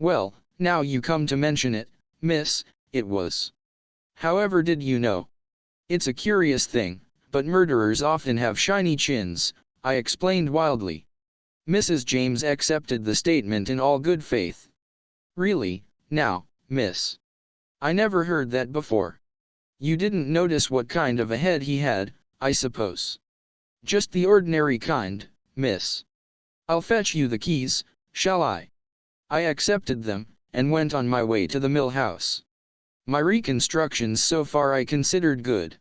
Well, now you come to mention it, miss, it was. However did you know? It's a curious thing, but murderers often have shiny chins, I explained wildly. Mrs. James accepted the statement in all good faith. Really, now, miss. I never heard that before. You didn't notice what kind of a head he had, I suppose. Just the ordinary kind, miss. I'll fetch you the keys, shall I? I accepted them, and went on my way to the mill house. My reconstructions so far I considered good.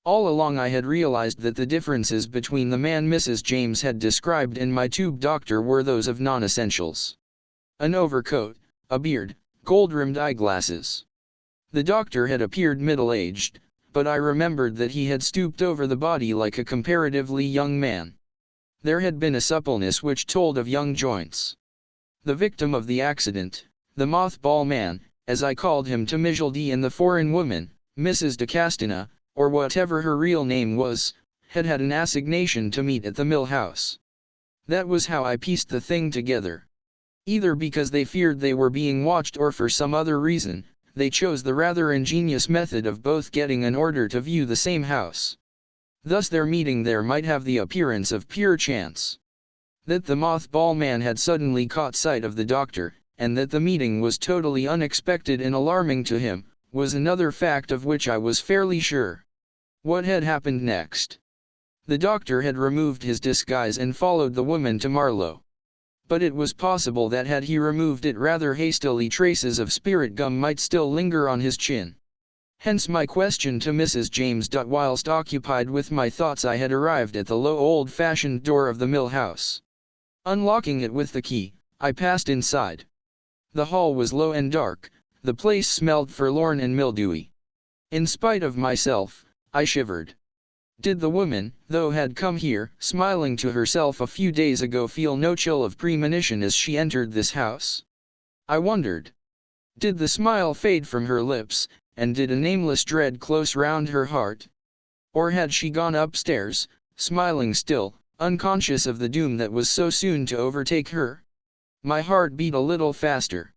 All along I had realized that the differences between the man Mrs. James had described and my tube doctor were those of non-essentials. An overcoat, a beard, gold-rimmed eyeglasses. The doctor had appeared middle-aged, but I remembered that he had stooped over the body like a comparatively young man. There had been a suppleness which told of young joints. The victim of the accident, the mothball man, as I called him to Migildy, and the foreign woman, Mrs. de Castina, or whatever her real name was, had had an assignation to meet at the mill house. That was how I pieced the thing together. Either because they feared they were being watched or for some other reason, they chose the rather ingenious method of both getting an order to view the same house. Thus their meeting there might have the appearance of pure chance. That the mothball man had suddenly caught sight of the doctor, and that the meeting was totally unexpected and alarming to him, was another fact of which I was fairly sure. What had happened next? The doctor had removed his disguise and followed the woman to Marlow. But it was possible that had he removed it rather hastily, traces of spirit gum might still linger on his chin. Hence my question to Mrs. James. Whilst occupied with my thoughts I had arrived at the low old-fashioned door of the mill house. Unlocking it with the key, I passed inside. The hall was low and dark, the place smelled forlorn and mildewy. In spite of myself, I shivered. Did the woman, though had come here, smiling to herself a few days ago, feel no chill of premonition as she entered this house? I wondered. Did the smile fade from her lips, and did a nameless dread close round her heart? Or had she gone upstairs, smiling still, unconscious of the doom that was so soon to overtake her? My heart beat a little faster.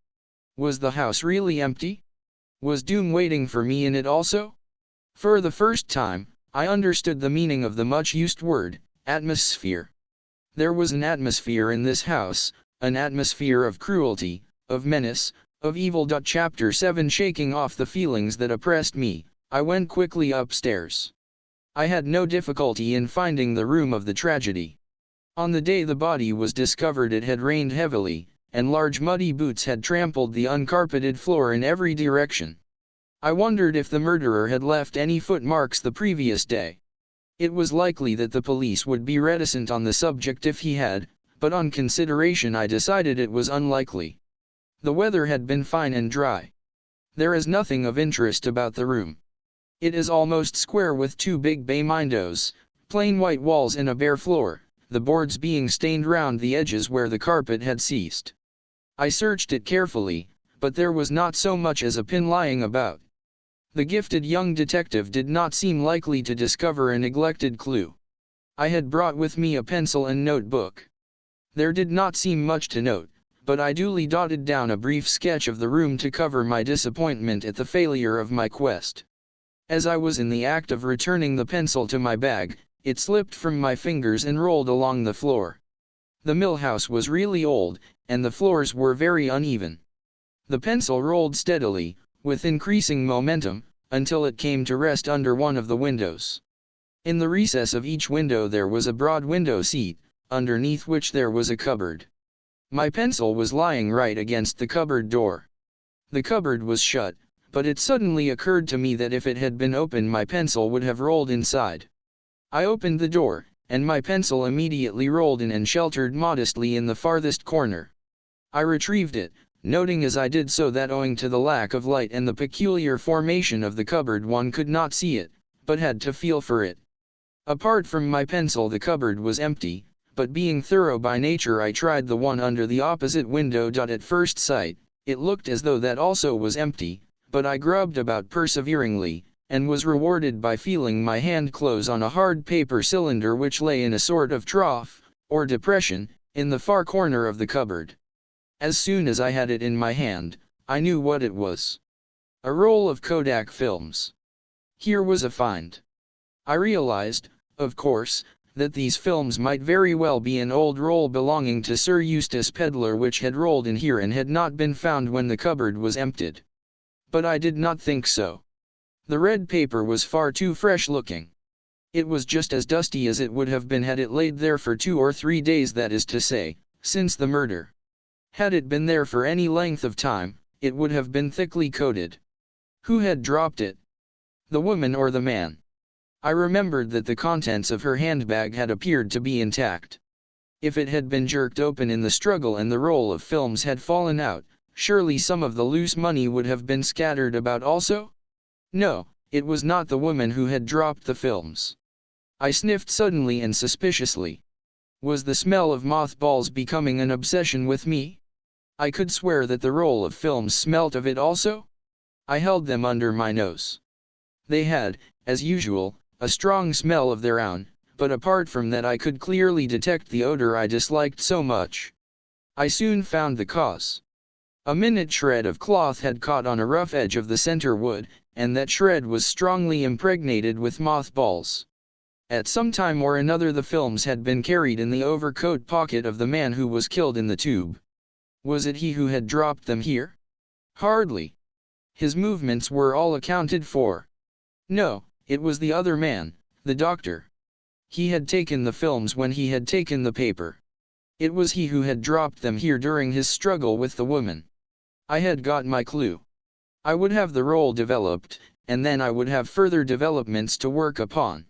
Was the house really empty? Was doom waiting for me in it also? For the first time, I understood the meaning of the much-used word, atmosphere. There was an atmosphere in this house, an atmosphere of cruelty, of menace, of evil. Chapter 7. Shaking off the feelings that oppressed me, I went quickly upstairs. I had no difficulty in finding the room of the tragedy. On the day the body was discovered it had rained heavily, and large muddy boots had trampled the uncarpeted floor in every direction. I wondered if the murderer had left any footmarks the previous day. It was likely that the police would be reticent on the subject if he had, but on consideration I decided it was unlikely. The weather had been fine and dry. There is nothing of interest about the room. It is almost square with two big bay windows, plain white walls and a bare floor, the boards being stained round the edges where the carpet had ceased. I searched it carefully, but there was not so much as a pin lying about. The gifted young detective did not seem likely to discover a neglected clue. I had brought with me a pencil and notebook. There did not seem much to note, but I duly dotted down a brief sketch of the room to cover my disappointment at the failure of my quest. As I was in the act of returning the pencil to my bag, it slipped from my fingers and rolled along the floor. The mill house was really old, and the floors were very uneven. The pencil rolled steadily, with increasing momentum, until it came to rest under one of the windows. In the recess of each window there was a broad window seat, underneath which there was a cupboard. My pencil was lying right against the cupboard door. The cupboard was shut, but it suddenly occurred to me that if it had been open my pencil would have rolled inside. I opened the door, and my pencil immediately rolled in and sheltered modestly in the farthest corner. I retrieved it, noting as I did so that owing to the lack of light and the peculiar formation of the cupboard one could not see it, but had to feel for it. Apart from my pencil the cupboard was empty, but being thorough by nature I tried the one under the opposite window. At first sight, it looked as though that also was empty, but I grubbed about perseveringly, and was rewarded by feeling my hand close on a hard paper cylinder which lay in a sort of trough, or depression, in the far corner of the cupboard. As soon as I had it in my hand, I knew what it was. A roll of Kodak films. Here was a find. I realized, of course, that these films might very well be an old roll belonging to Sir Eustace Pedlar which had rolled in here and had not been found when the cupboard was emptied. But I did not think so. The red paper was far too fresh looking. It was just as dusty as it would have been had it laid there for 2 or 3 days, that is to say, since the murder. Had it been there for any length of time, it would have been thickly coated. Who had dropped it? The woman or the man? I remembered that the contents of her handbag had appeared to be intact. If it had been jerked open in the struggle and the roll of films had fallen out, surely some of the loose money would have been scattered about also? No, it was not the woman who had dropped the films. I sniffed suddenly and suspiciously. Was the smell of mothballs becoming an obsession with me? I could swear that the roll of films smelt of it also. I held them under my nose. They had, as usual, a strong smell of their own, but apart from that I could clearly detect the odor I disliked so much. I soon found the cause. A minute shred of cloth had caught on a rough edge of the center wood, and that shred was strongly impregnated with mothballs. At some time or another the films had been carried in the overcoat pocket of the man who was killed in the tube. Was it he who had dropped them here? Hardly. His movements were all accounted for. No, it was the other man, the doctor. He had taken the films when he had taken the paper. It was he who had dropped them here during his struggle with the woman. I had got my clue. I would have the roll developed, and then I would have further developments to work upon.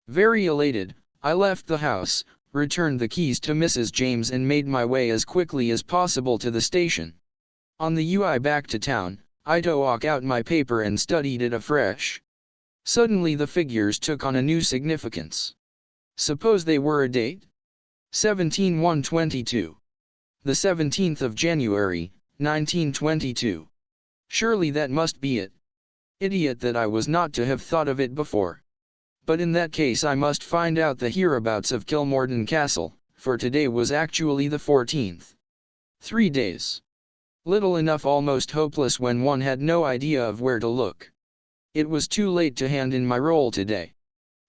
Very elated, I left the house, returned the keys to Mrs. James and made my way as quickly as possible to the station. On the UI back to town, I took out my paper and studied it afresh. Suddenly the figures took on a new significance. Suppose they were a date? 17/1/22. The 17th of January, 1922. Surely that must be it. Idiot that I was not to have thought of it before. But in that case I must find out the hereabouts of Kilmorden Castle, for today was actually the 14th. 3 days. Little enough, almost hopeless when one had no idea of where to look. It was too late to hand in my roll today.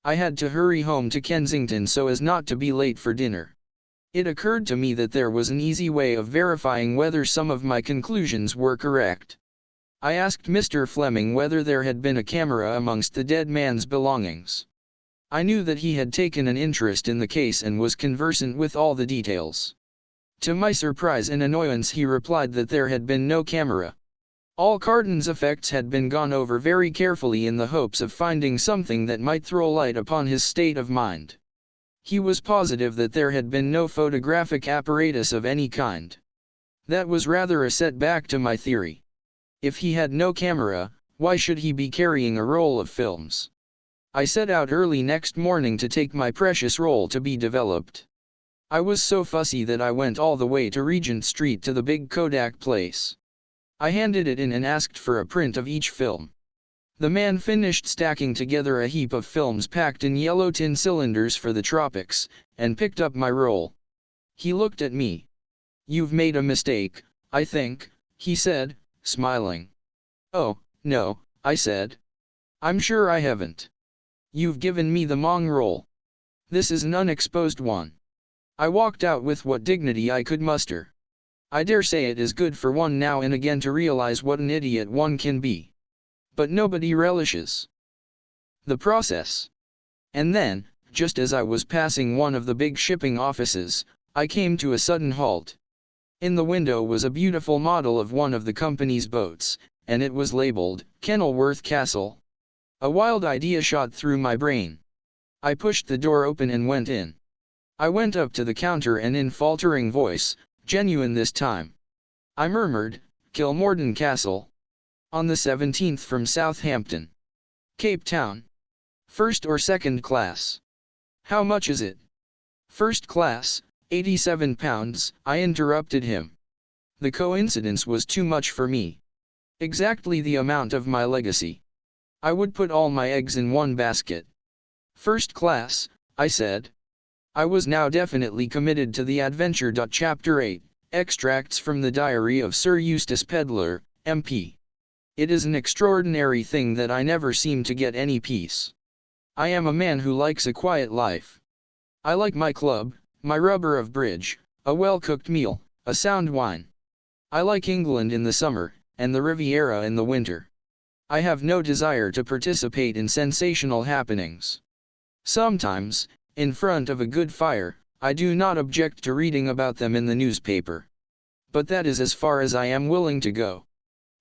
I had to hurry home to Kensington so as not to be late for dinner. It occurred to me that there was an easy way of verifying whether some of my conclusions were correct. I asked Mr. Fleming whether there had been a camera amongst the dead man's belongings. I knew that he had taken an interest in the case and was conversant with all the details. To my surprise and annoyance he replied that there had been no camera. All Carton's effects had been gone over very carefully in the hopes of finding something that might throw light upon his state of mind. He was positive that there had been no photographic apparatus of any kind. That was rather a setback to my theory. If he had no camera, why should he be carrying a roll of films? I set out early next morning to take my precious roll to be developed. I was so fussy that I went all the way to Regent Street to the big Kodak place. I handed it in and asked for a print of each film. The man finished stacking together a heap of films packed in yellow tin cylinders for the tropics, and picked up my roll. He looked at me. "You've made a mistake, I think," he said, smiling. "Oh, no," I said. "I'm sure I haven't. You've given me the Mong roll. This is an unexposed one." I walked out with what dignity I could muster. I dare say it is good for one now and again to realize what an idiot one can be. But nobody relishes the process. And then, just as I was passing one of the big shipping offices, I came to a sudden halt. In the window was a beautiful model of one of the company's boats, and it was labeled, Kenilworth Castle. A wild idea shot through my brain. I pushed the door open and went in. I went up to the counter and in faltering voice, genuine this time, I murmured, "Kilmorden Castle. On the 17th from Southampton. Cape Town. First or second class? How much is it?" "First class, £87, I interrupted him. The coincidence was too much for me. Exactly the amount of my legacy. I would put all my eggs in one basket. "First class," I said. I was now definitely committed to the adventure. Chapter 8, Extracts from the diary of Sir Eustace Pedlar, MP. It is an extraordinary thing that I never seem to get any peace. I am a man who likes a quiet life. I like my club, my rubber of bridge, a well-cooked meal, a sound wine. I like England in the summer, and the Riviera in the winter. I have no desire to participate in sensational happenings. Sometimes, in front of a good fire, I do not object to reading about them in the newspaper. But that is as far as I am willing to go.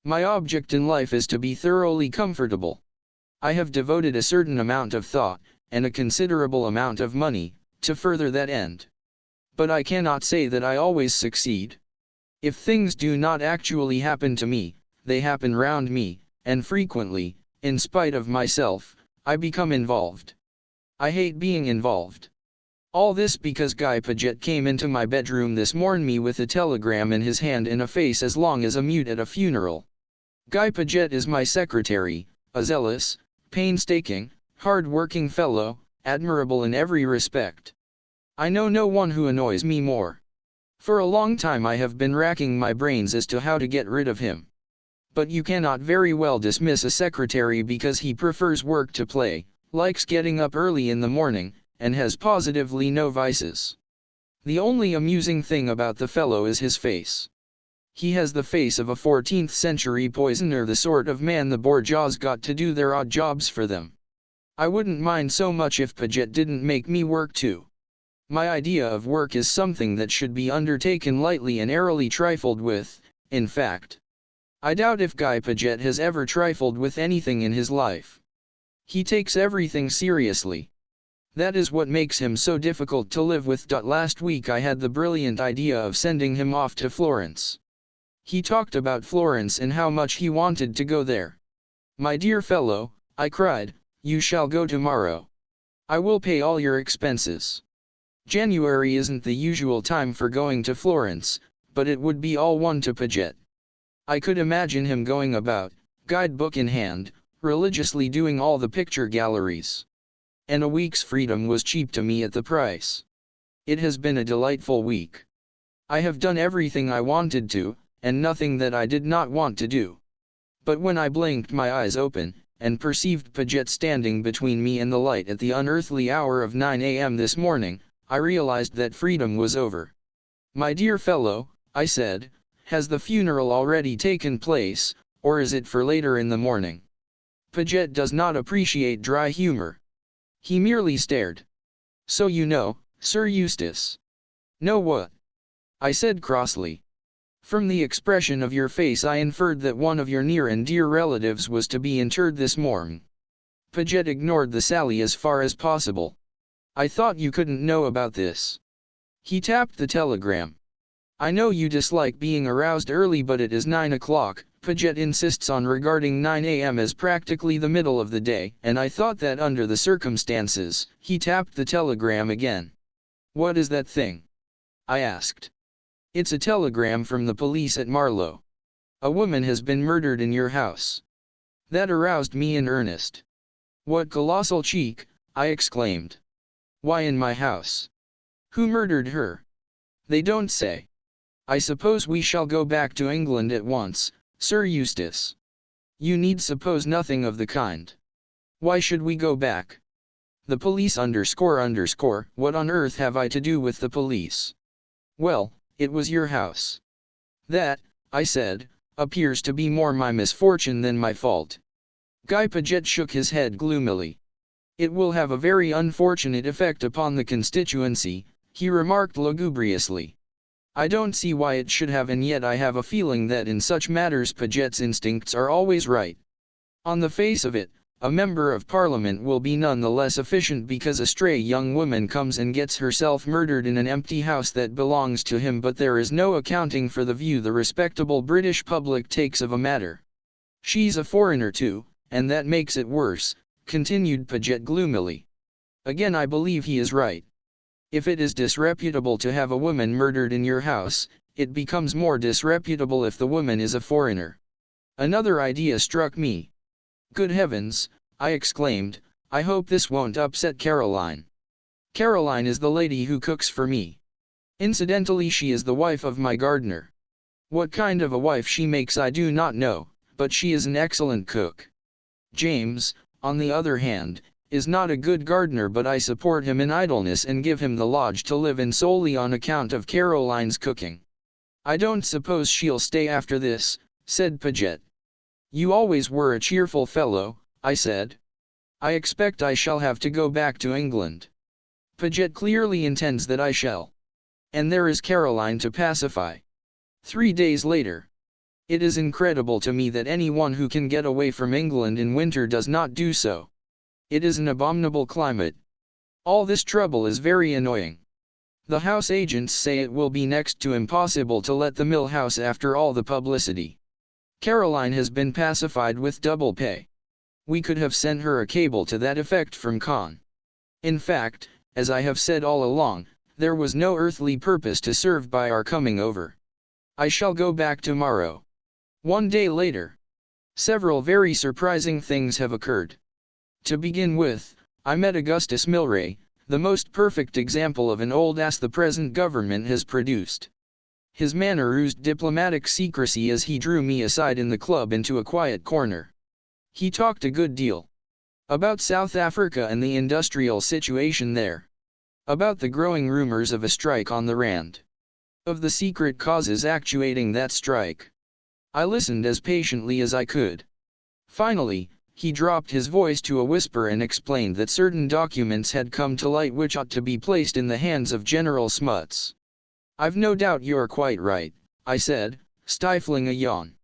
My object in life is to be thoroughly comfortable. I have devoted a certain amount of thought, and a considerable amount of money, to further that end. But I cannot say that I always succeed. If things do not actually happen to me, they happen round me, and frequently, in spite of myself, I become involved. I hate being involved. All this because Guy Paget came into my bedroom this morning with a telegram in his hand and a face as long as a mute at a funeral. Guy Paget is my secretary, a zealous, painstaking, hard-working fellow, admirable in every respect. I know no one who annoys me more. For a long time I have been racking my brains as to how to get rid of him. But you cannot very well dismiss a secretary because he prefers work to play, likes getting up early in the morning, and has positively no vices. The only amusing thing about the fellow is his face. He has the face of a 14th century poisoner, the sort of man the bourgeois got to do their odd jobs for them. I wouldn't mind so much if Paget didn't make me work too. My idea of work is something that should be undertaken lightly and airily trifled with, in fact. I doubt if Guy Paget has ever trifled with anything in his life. He takes everything seriously. That is what makes him so difficult to live with. Last week I had the brilliant idea of sending him off to Florence. He talked about Florence and how much he wanted to go there. My dear fellow, I cried, you shall go tomorrow. I will pay all your expenses. January isn't the usual time for going to Florence, but it would be all one to Paget. I could imagine him going about, guidebook in hand, religiously doing all the picture galleries. And a week's freedom was cheap to me at the price. It has been a delightful week. I have done everything I wanted to, and nothing that I did not want to do. But when I blinked my eyes open, and perceived Paget standing between me and the light at the unearthly hour of 9 a.m. this morning, I realized that freedom was over. My dear fellow, I said, has the funeral already taken place, or is it for later in the morning? Paget does not appreciate dry humor. He merely stared. So you know, Sir Eustace. Know what? I said crossly. From the expression of your face I inferred that one of your near and dear relatives was to be interred this morning. Paget ignored the sally as far as possible. I thought you couldn't know about this. He tapped the telegram. I know you dislike being aroused early, but it is 9 o'clock. Paget insists on regarding 9 a.m. as practically the middle of the day, and I thought that under the circumstances. He tapped the telegram again. What is that thing? I asked. It's a telegram from the police at Marlow. A woman has been murdered in your house. That aroused me in earnest. What colossal cheek, I exclaimed. Why in my house? Who murdered her? They don't say. I suppose we shall go back to England at once, Sir Eustace. You need suppose nothing of the kind. Why should we go back? The police __. What on earth have I to do with the police? Well, it was your house. That, I said, appears to be more my misfortune than my fault. Guy Paget shook his head gloomily. It will have a very unfortunate effect upon the constituency, he remarked lugubriously. I don't see why it should have, and yet I have a feeling that in such matters Paget's instincts are always right. On the face of it, a member of Parliament will be none the less efficient because a stray young woman comes and gets herself murdered in an empty house that belongs to him, but there is no accounting for the view the respectable British public takes of a matter. She's a foreigner too, and that makes it worse, continued Paget gloomily. Again I believe he is right. If it is disreputable to have a woman murdered in your house, it becomes more disreputable if the woman is a foreigner. Another idea struck me. Good heavens, I exclaimed, I hope this won't upset Caroline. Caroline is the lady who cooks for me. Incidentally, she is the wife of my gardener. What kind of a wife she makes I do not know, but she is an excellent cook. James, on the other hand, is not a good gardener, but I support him in idleness and give him the lodge to live in solely on account of Caroline's cooking. I don't suppose she'll stay after this, said Paget. You always were a cheerful fellow, I said. I expect I shall have to go back to England. Paget clearly intends that I shall. And there is Caroline to pacify. 3 days later. It is incredible to me that anyone who can get away from England in winter does not do so. It is an abominable climate. All this trouble is very annoying. The house agents say it will be next to impossible to let the mill house after all the publicity. Caroline has been pacified with double pay. We could have sent her a cable to that effect from Caen. In fact, as I have said all along, there was no earthly purpose to serve by our coming over. I shall go back tomorrow. 1 day later. Several very surprising things have occurred. To begin with, I met Augustus Milray, the most perfect example of an old ass the present government has produced. His manner oozed diplomatic secrecy as he drew me aside in the club into a quiet corner. He talked a good deal. About South Africa and the industrial situation there. About the growing rumors of a strike on the Rand. Of the secret causes actuating that strike. I listened as patiently as I could. Finally, he dropped his voice to a whisper and explained that certain documents had come to light which ought to be placed in the hands of General Smuts. I've no doubt you're quite right, I said, stifling a yawn.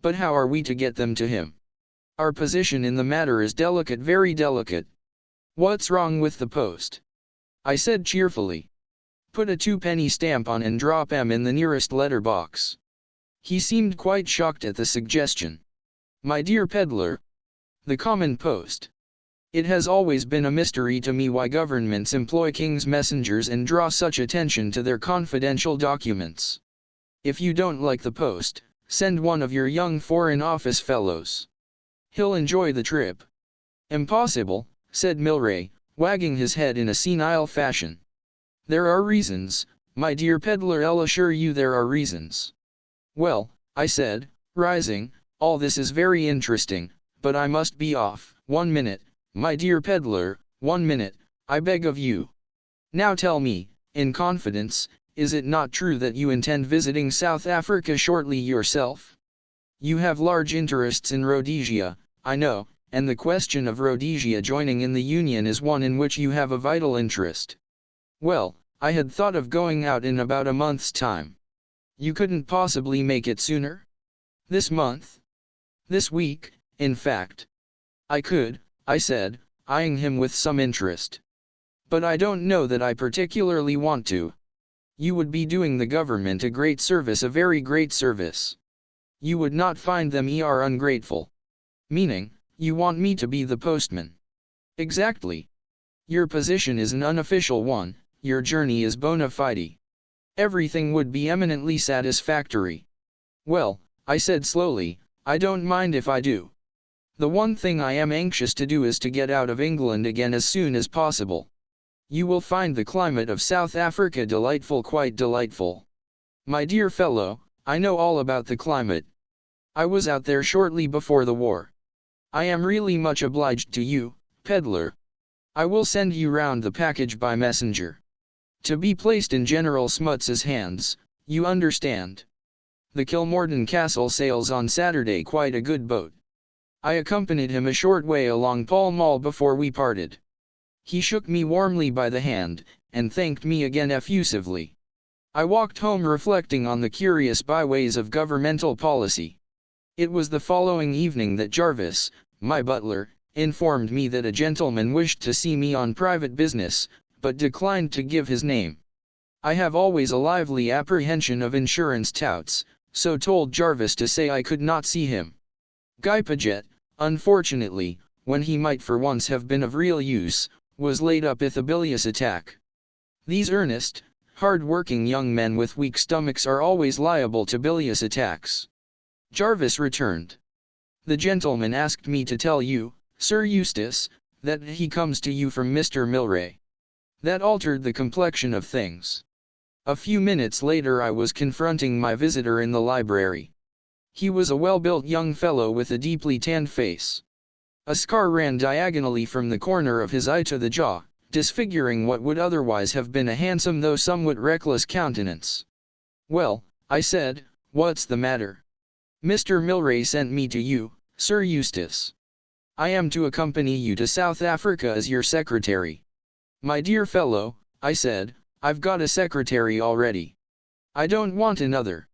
But how are we to get them to him? Our position in the matter is delicate, very delicate. What's wrong with the post? I said cheerfully. Put a 2-penny stamp on and drop M in the nearest letter box. He seemed quite shocked at the suggestion. My dear peddler. The common post. It has always been a mystery to me why governments employ king's messengers and draw such attention to their confidential documents. If you don't like the post, send one of your young Foreign Office fellows. He'll enjoy the trip. Impossible, said Milray, wagging his head in a senile fashion. There are reasons, my dear peddler, I'll assure you there are reasons. Well, I said, rising, all this is very interesting, but I must be off. 1 minute, my dear peddler, 1 minute, I beg of you. Now tell me, in confidence, is it not true that you intend visiting South Africa shortly yourself? You have large interests in Rhodesia, I know, and the question of Rhodesia joining in the Union is one in which you have a vital interest. Well, I had thought of going out in about a month's time. You couldn't possibly make it sooner? This month? This week, in fact. I could, I said, eyeing him with some interest. But I don't know that I particularly want to. You would be doing the government a great service, a very great service. You would not find them ungrateful. Meaning, you want me to be the postman. Exactly. Your position is an unofficial one, your journey is bona fide. Everything would be eminently satisfactory. Well, I said slowly, I don't mind if I do. The one thing I am anxious to do is to get out of England again as soon as possible. You will find the climate of South Africa delightful, quite delightful. My dear fellow, I know all about the climate. I was out there shortly before the war. I am really much obliged to you, peddler. I will send you round the package by messenger. To be placed in General Smuts's hands, you understand. The Kilmorden Castle sails on Saturday, quite a good boat. I accompanied him a short way along Pall Mall before we parted. He shook me warmly by the hand, and thanked me again effusively. I walked home reflecting on the curious byways of governmental policy. It was the following evening that Jarvis, my butler, informed me that a gentleman wished to see me on private business, but declined to give his name. I have always a lively apprehension of insurance touts, so told Jarvis to say I could not see him. Guy Paget, unfortunately, when he might for once have been of real use, was laid up with a bilious attack. These earnest, hard-working young men with weak stomachs are always liable to bilious attacks. Jarvis returned. The gentleman asked me to tell you, Sir Eustace, that he comes to you from Mr. Milray. That altered the complexion of things. A few minutes later I was confronting my visitor in the library. He was a well-built young fellow with a deeply tanned face. A scar ran diagonally from the corner of his eye to the jaw, disfiguring what would otherwise have been a handsome though somewhat reckless countenance. "Well," I said, "what's the matter?" "Mr. Milray sent me to you, Sir Eustace. I am to accompany you to South Africa as your secretary." "My dear fellow," I said, "I've got a secretary already. I don't want another."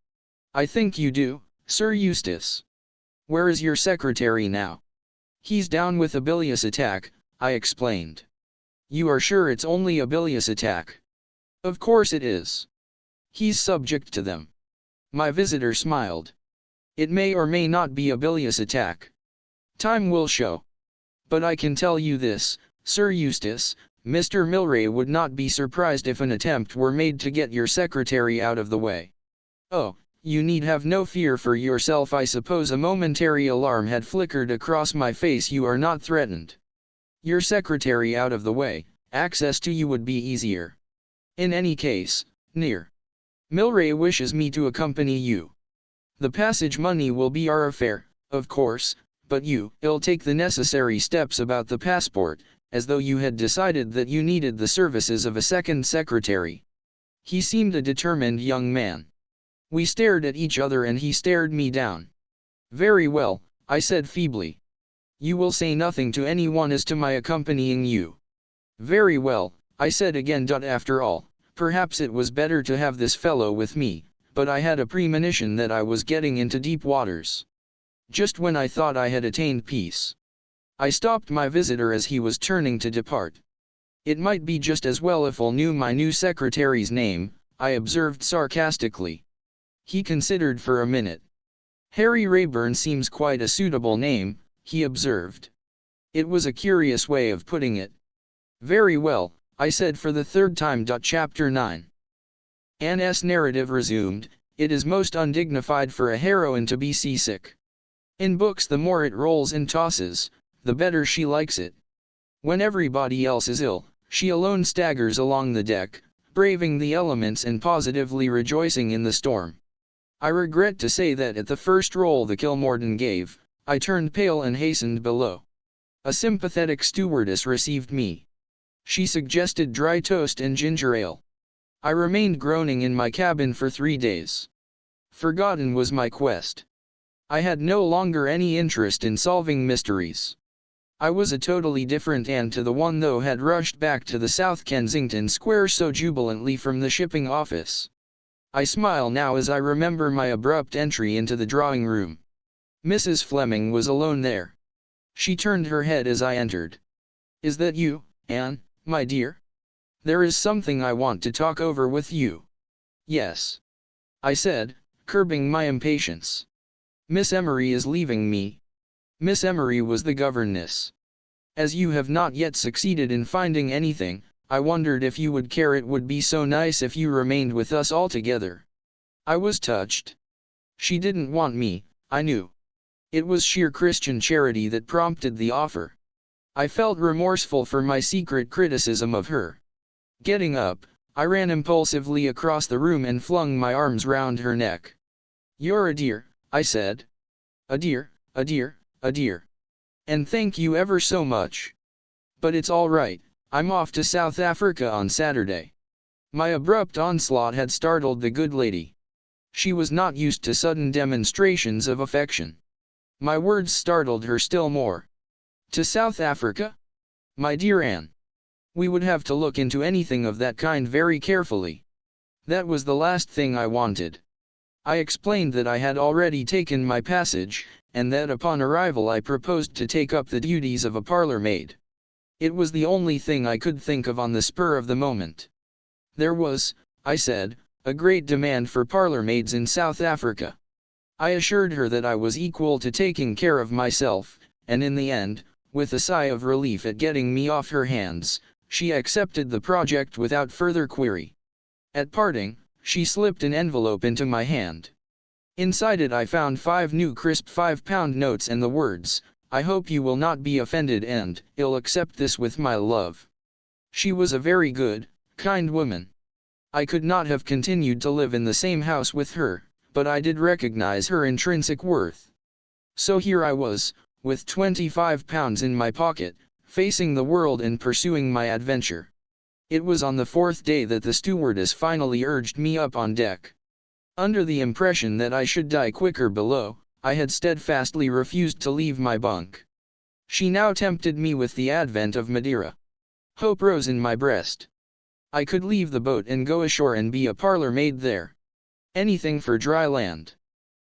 "I think you do, Sir Eustace. Where is your secretary now?" "He's down with a bilious attack," I explained. "You are sure it's only a bilious attack?" "Of course it is. He's subject to them." My visitor smiled. "It may or may not be a bilious attack. Time will show. But I can tell you this, Sir Eustace, Mr. Milray would not be surprised if an attempt were made to get your secretary out of the way." "Oh, you need have no fear for yourself." I suppose a momentary alarm had flickered across my face. "You are not threatened. Your secretary out of the way, access to you would be easier. In any case, near. Milray wishes me to accompany you. The passage money will be our affair, of course, but you'll take the necessary steps about the passport, as though you had decided that you needed the services of a second secretary." He seemed a determined young man. We stared at each other and he stared me down. "Very well," I said feebly. "You will say nothing to anyone as to my accompanying you." "Very well," I said again. After all, perhaps it was better to have this fellow with me, but I had a premonition that I was getting into deep waters. Just when I thought I had attained peace, I stopped my visitor as he was turning to depart. "It might be just as well if all knew my new secretary's name," I observed sarcastically. He considered for a minute. "Harry Rayburn seems quite a suitable name," he observed. It was a curious way of putting it. "Very well," I said for the third time. Chapter 9. Anne's narrative resumed. It is most undignified for a heroine to be seasick. In books the more it rolls and tosses, the better she likes it. When everybody else is ill, she alone staggers along the deck, braving the elements and positively rejoicing in the storm. I regret to say that at the first roll the Kilmorden gave, I turned pale and hastened below. A sympathetic stewardess received me. She suggested dry toast and ginger ale. I remained groaning in my cabin for 3 days. Forgotten was my quest. I had no longer any interest in solving mysteries. I was a totally different Anne to the one who had rushed back to the South Kensington Square so jubilantly from the shipping office. I smile now as I remember my abrupt entry into the drawing room. Mrs. Fleming was alone there. She turned her head as I entered. "Is that you, Anne, my dear? There is something I want to talk over with you." "Yes," I said, curbing my impatience. "Miss Emery is leaving me." Miss Emery was the governess. "As you have not yet succeeded in finding anything, I wondered if you would care. It would be so nice if you remained with us altogether." I was touched. She didn't want me, I knew. It was sheer Christian charity that prompted the offer. I felt remorseful for my secret criticism of her. Getting up, I ran impulsively across the room and flung my arms round her neck. "You're a dear," I said. "A dear, a dear, a dear. And thank you ever so much. But it's all right. I'm off to South Africa on Saturday." My abrupt onslaught had startled the good lady. She was not used to sudden demonstrations of affection. My words startled her still more. "To South Africa? My dear Anne. We would have to look into anything of that kind very carefully. That was the last thing I wanted." I explained that I had already taken my passage, and that upon arrival I proposed to take up the duties of a parlour maid. It was the only thing I could think of on the spur of the moment. There was, I said, a great demand for parlour maids in South Africa. I assured her that I was equal to taking care of myself, and in the end, with a sigh of relief at getting me off her hands, she accepted the project without further query. At parting, she slipped an envelope into my hand. Inside it I found 5 new crisp £5 notes and the words, "I hope you will not be offended and I'll accept this with my love." She was a very good, kind woman. I could not have continued to live in the same house with her, but I did recognize her intrinsic worth. So here I was, with £25 in my pocket, facing the world and pursuing my adventure. It was on the fourth day that the stewardess finally urged me up on deck. Under the impression that I should die quicker below, I had steadfastly refused to leave my bunk. She now tempted me with the advent of Madeira. Hope rose in my breast. I could leave the boat and go ashore and be a parlour maid there. Anything for dry land.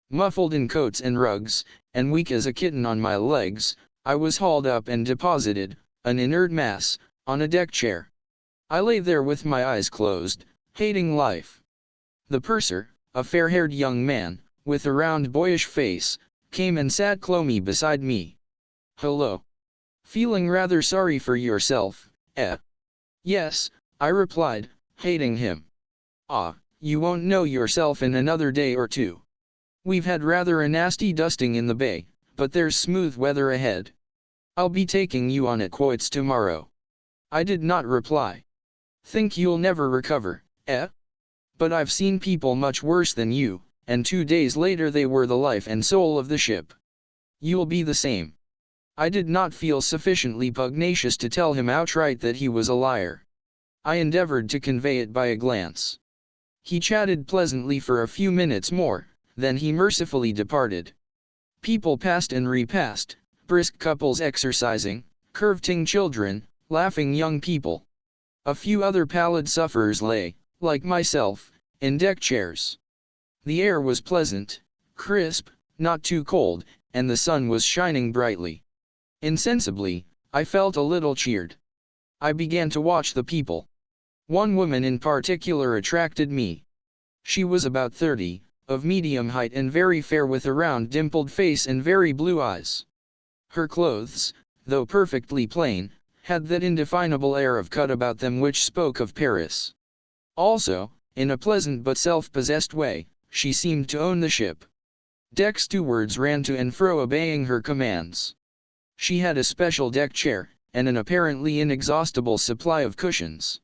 Muffled in coats and rugs, and weak as a kitten on my legs, I was hauled up and deposited, an inert mass, on a deck chair. I lay there with my eyes closed, hating life. The purser, a fair-haired young man, with a round boyish face, came and sat close beside me. "Hello. Feeling rather sorry for yourself, eh?" "Yes," I replied, hating him. "Ah, you won't know yourself in another day or two. We've had rather a nasty dusting in the bay, but there's smooth weather ahead. I'll be taking you on at quoits tomorrow." I did not reply. "Think you'll never recover, eh? But I've seen people much worse than you, and 2 days later they were the life and soul of the ship. You'll be the same." I did not feel sufficiently pugnacious to tell him outright that he was a liar. I endeavored to convey it by a glance. He chatted pleasantly for a few minutes more, then he mercifully departed. People passed and repassed, brisk couples exercising, curveting children, laughing young people. A few other pallid sufferers lay, like myself, in deck chairs. The air was pleasant, crisp, not too cold, and the sun was shining brightly. Insensibly, I felt a little cheered. I began to watch the people. One woman in particular attracted me. She was about 30, of medium height and very fair with a round dimpled face and very blue eyes. Her clothes, though perfectly plain, had that indefinable air of cut about them which spoke of Paris. Also, in a pleasant but self-possessed way, she seemed to own the ship. Deck stewards ran to and fro obeying her commands. She had a special deck chair, and an apparently inexhaustible supply of cushions.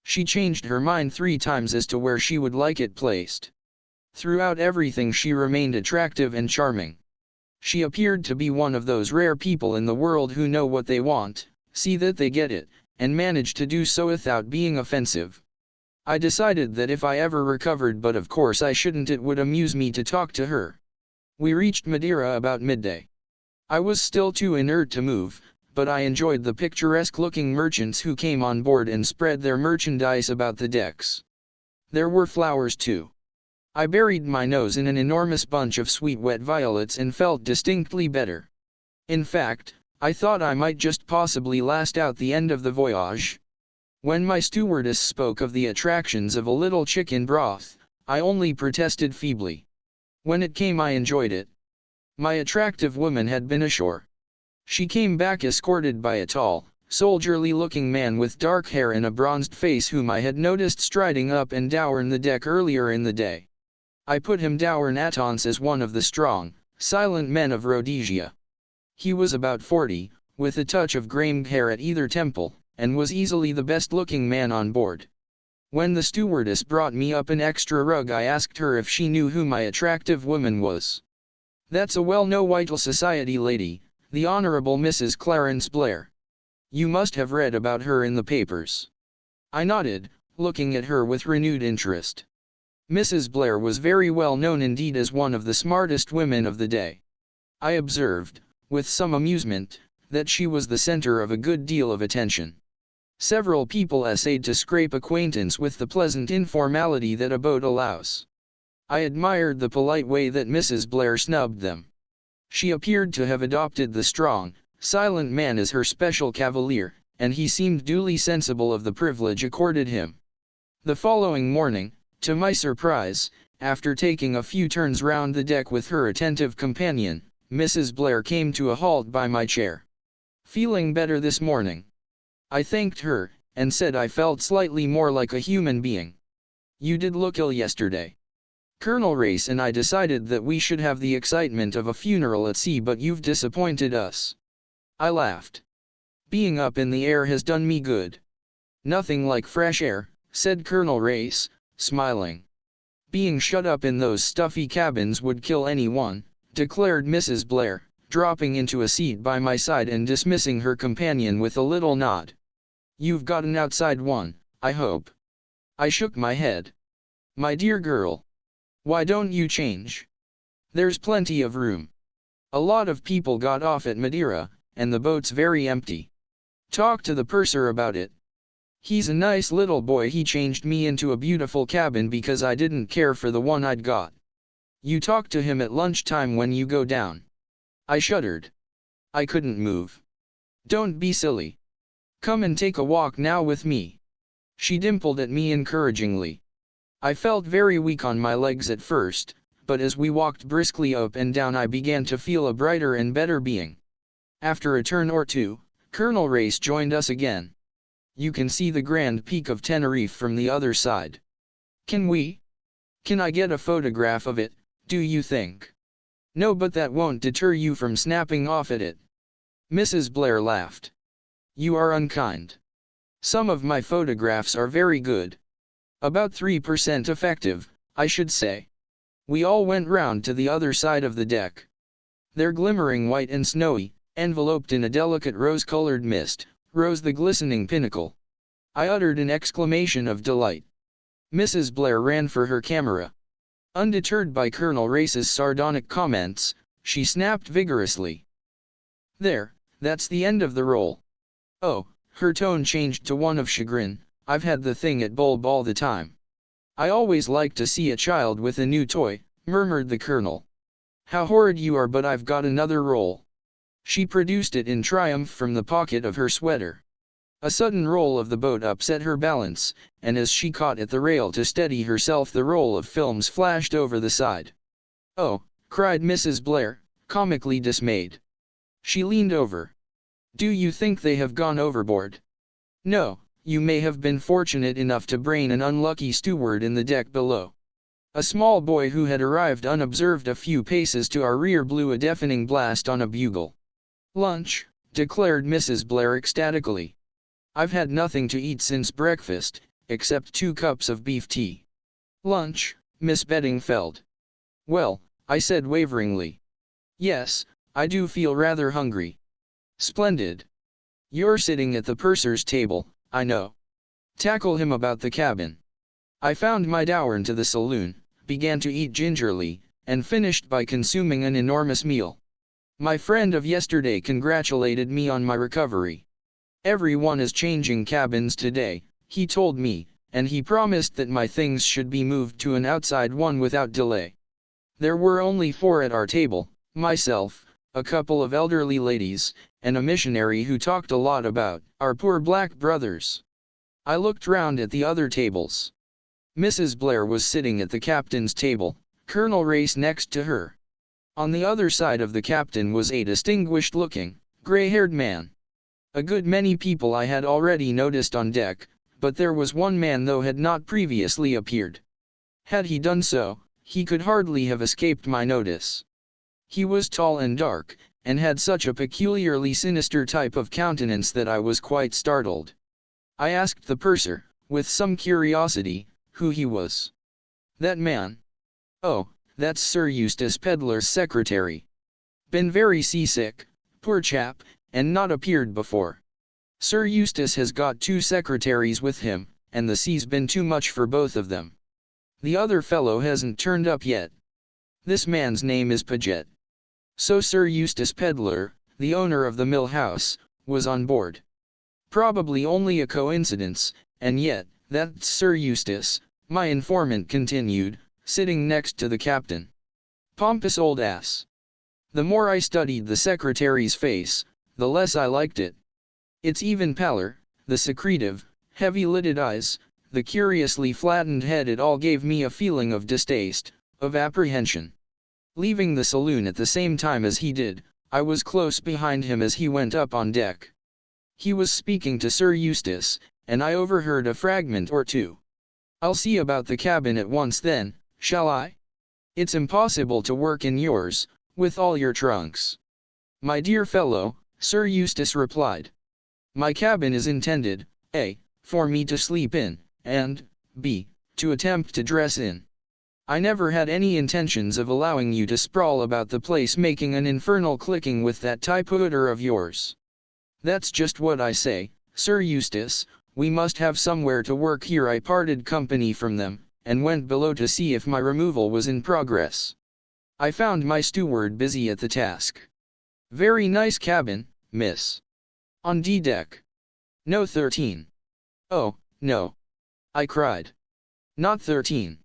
She changed her mind 3 times as to where she would like it placed. Throughout everything she remained attractive and charming. She appeared to be one of those rare people in the world who know what they want, see that they get it, and manage to do so without being offensive. I decided that if I ever recovered, but of course I shouldn't, it would amuse me to talk to her. We reached Madeira about midday. I was still too inert to move, but I enjoyed the picturesque-looking merchants who came on board and spread their merchandise about the decks. There were flowers too. I buried my nose in an enormous bunch of sweet wet violets and felt distinctly better. In fact, I thought I might just possibly last out the end of the voyage. When my stewardess spoke of the attractions of a little chicken broth, I only protested feebly. When it came, I enjoyed it. My attractive woman had been ashore. She came back escorted by a tall, soldierly-looking man with dark hair and a bronzed face whom I had noticed striding up and down the deck earlier in the day. I put him down at once as one of the strong, silent men of Rhodesia. He was about 40, with a touch of graying hair at either temple, and was easily the best-looking man on board. When the stewardess brought me up an extra rug, I asked her if she knew who my attractive woman was. "That's a well-known Whitehall society lady, the Honorable Mrs. Clarence Blair. You must have read about her in the papers." I nodded, looking at her with renewed interest. Mrs. Blair was very well known indeed as one of the smartest women of the day. I observed, with some amusement, that she was the center of a good deal of attention. Several people essayed to scrape acquaintance with the pleasant informality that a boat allows. I admired the polite way that Mrs. Blair snubbed them. She appeared to have adopted the strong, silent man as her special cavalier, and he seemed duly sensible of the privilege accorded him. The following morning, to my surprise, after taking a few turns round the deck with her attentive companion, Mrs. Blair came to a halt by my chair. "Feeling better this morning?" I thanked her, and said I felt slightly more like a human being. "You did look ill yesterday. Colonel Race and I decided that we should have the excitement of a funeral at sea, but you've disappointed us." I laughed. "Being up in the air has done me good. Nothing like fresh air," said Colonel Race, smiling. Being shut up in those stuffy cabins would kill anyone, declared Mrs. Blair, dropping into a seat by my side and dismissing her companion with a little nod. You've got an outside one, I hope. I shook my head. My dear girl. Why don't you change? There's plenty of room. A lot of people got off at Madeira, and the boat's very empty. Talk to the purser about it. He's a nice little boy. He changed me into a beautiful cabin because I didn't care for the one I'd got. You talk to him at lunchtime when you go down. I shuddered. I couldn't move. Don't be silly. Come and take a walk now with me. She dimpled at me encouragingly. I felt very weak on my legs at first, but as we walked briskly up and down I began to feel a brighter and better being. After a turn or two, Colonel Race joined us again. You can see the grand peak of Tenerife from the other side. Can we? Can I get a photograph of it, do you think? No, but that won't deter you from snapping off at it. Mrs. Blair laughed. You are unkind. Some of my photographs are very good. About 3% effective, I should say. We all went round to the other side of the deck. There, glimmering white and snowy, enveloped in a delicate rose-colored mist, rose the glistening pinnacle. I uttered an exclamation of delight. Mrs. Blair ran for her camera. Undeterred by Colonel Race's sardonic comments, she snapped vigorously. There, that's the end of the roll. Oh, her tone changed to one of chagrin. I've had the thing at bulb all the time. I always like to see a child with a new toy, murmured the Colonel. How horrid you are, but I've got another roll. She produced it in triumph from the pocket of her sweater. A sudden roll of the boat upset her balance, and as she caught at the rail to steady herself the roll of films flashed over the side. Oh, cried Mrs. Blair, comically dismayed. She leaned over. Do you think they have gone overboard? No, you may have been fortunate enough to brain an unlucky steward in the deck below. A small boy who had arrived unobserved a few paces to our rear blew a deafening blast on a bugle. Lunch, declared Mrs. Blair ecstatically. I've had nothing to eat since breakfast, except 2 cups of beef tea. Lunch, Miss Bedingfeld. Well, I said waveringly. Yes, I do feel rather hungry. Splendid. You're sitting at the purser's table, I know. Tackle him about the cabin. I found my dower into the saloon, began to eat gingerly, and finished by consuming an enormous meal. My friend of yesterday congratulated me on my recovery. Everyone is changing cabins today, he told me, and he promised that my things should be moved to an outside one without delay. There were only 4 at our table, myself, a couple of elderly ladies, and a missionary who talked a lot about our poor black brothers. I looked round at the other tables. Mrs. Blair was sitting at the captain's table, Colonel Race next to her. On the other side of the captain was a distinguished-looking, gray-haired man. A good many people I had already noticed on deck, but there was one man who had not previously appeared. Had he done so, he could hardly have escaped my notice. He was tall and dark, and had such a peculiarly sinister type of countenance that I was quite startled. I asked the purser, with some curiosity, who he was. That man? Oh, that's Sir Eustace Pedler's secretary. Been very seasick, poor chap, and not appeared before. Sir Eustace has got 2 secretaries with him, and the sea's been too much for both of them. The other fellow hasn't turned up yet. This man's name is Paget. So Sir Eustace Pedler, the owner of the mill house, was on board. Probably only a coincidence, and yet, that's Sir Eustace, my informant continued, sitting next to the captain. Pompous old ass. The more I studied the secretary's face, the less I liked it. Its even pallor, the secretive, heavy-lidded eyes, the curiously flattened head, it all gave me a feeling of distaste, of apprehension. Leaving the saloon at the same time as he did, I was close behind him as he went up on deck. He was speaking to Sir Eustace, and I overheard a fragment or two. I'll see about the cabin at once then, shall I? It's impossible to work in yours, with all your trunks. My dear fellow, Sir Eustace replied. My cabin is intended, for me to sleep in, and b. to attempt to dress in. I never had any intentions of allowing you to sprawl about the place making an infernal clicking with that typewriter of yours. That's just what I say, Sir Eustace, we must have somewhere to work here. I parted company from them, and went below to see if my removal was in progress. I found my steward busy at the task. Very nice cabin, miss. On D deck. No 13. Oh, no. I cried. Not 13.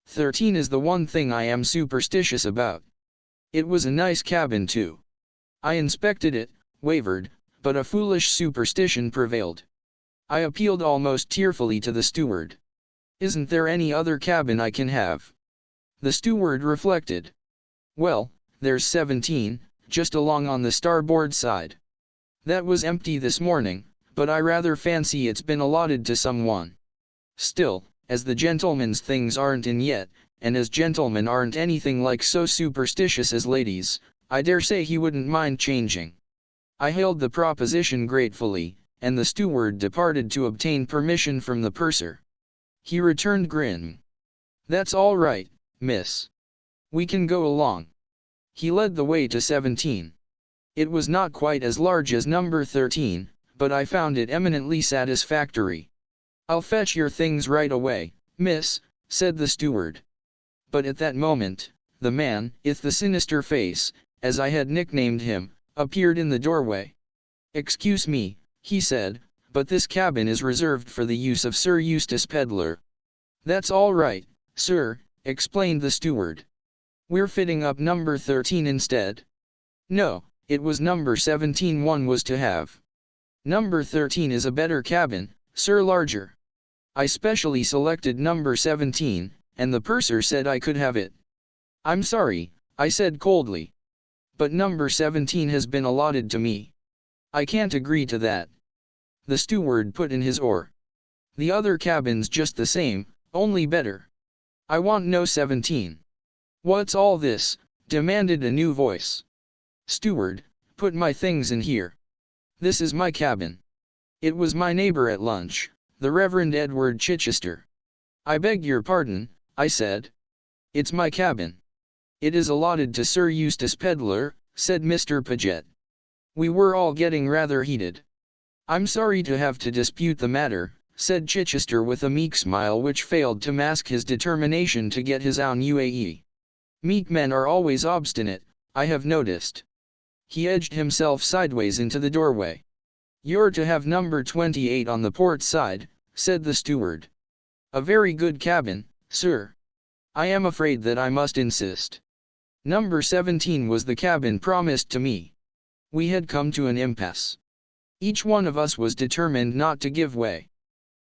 13 is the one thing I am superstitious about. It was a nice cabin too. I inspected it, wavered, but a foolish superstition prevailed. I appealed almost tearfully to the steward. Isn't there any other cabin I can have? The steward reflected. Well, there's 17, just along on the starboard side. That was empty this morning, but I rather fancy it's been allotted to someone. Still, as the gentlemen's things aren't in yet, and as gentlemen aren't anything like so superstitious as ladies, I dare say he wouldn't mind changing. I hailed the proposition gratefully, and the steward departed to obtain permission from the purser. He returned grinning. That's all right, miss. We can go along. He led the way to 17. It was not quite as large as number 13, but I found it eminently satisfactory. I'll fetch your things right away, miss, said the steward. But at that moment, the man, with the sinister face, as I had nicknamed him, appeared in the doorway. Excuse me, he said, but this cabin is reserved for the use of Sir Eustace Pedlar. That's all right, sir, explained the steward. We're fitting up number 13 instead. No, it was number 17 one was to have. Number 13 is a better cabin, sir, larger. I specially selected number 17, and the purser said I could have it. I'm sorry, I said coldly. But number 17 has been allotted to me. I can't agree to that. The steward put in his oar. The other cabin's just the same, only better. I want no 17. What's all this? Demanded a new voice. Steward, put my things in here. This is my cabin. It was my neighbor at lunch, the Reverend Edward Chichester. I beg your pardon, I said. It's my cabin. It is allotted to Sir Eustace Pedlar, said Mr. Paget. We were all getting rather heated. I'm sorry to have to dispute the matter, said Chichester with a meek smile which failed to mask his determination to get his own UAE. Meek men are always obstinate, I have noticed. He edged himself sideways into the doorway. You're to have number 28 on the port side, said the steward. A very good cabin, sir. I am afraid that I must insist. Number 17 was the cabin promised to me. We had come to an impasse. Each one of us was determined not to give way.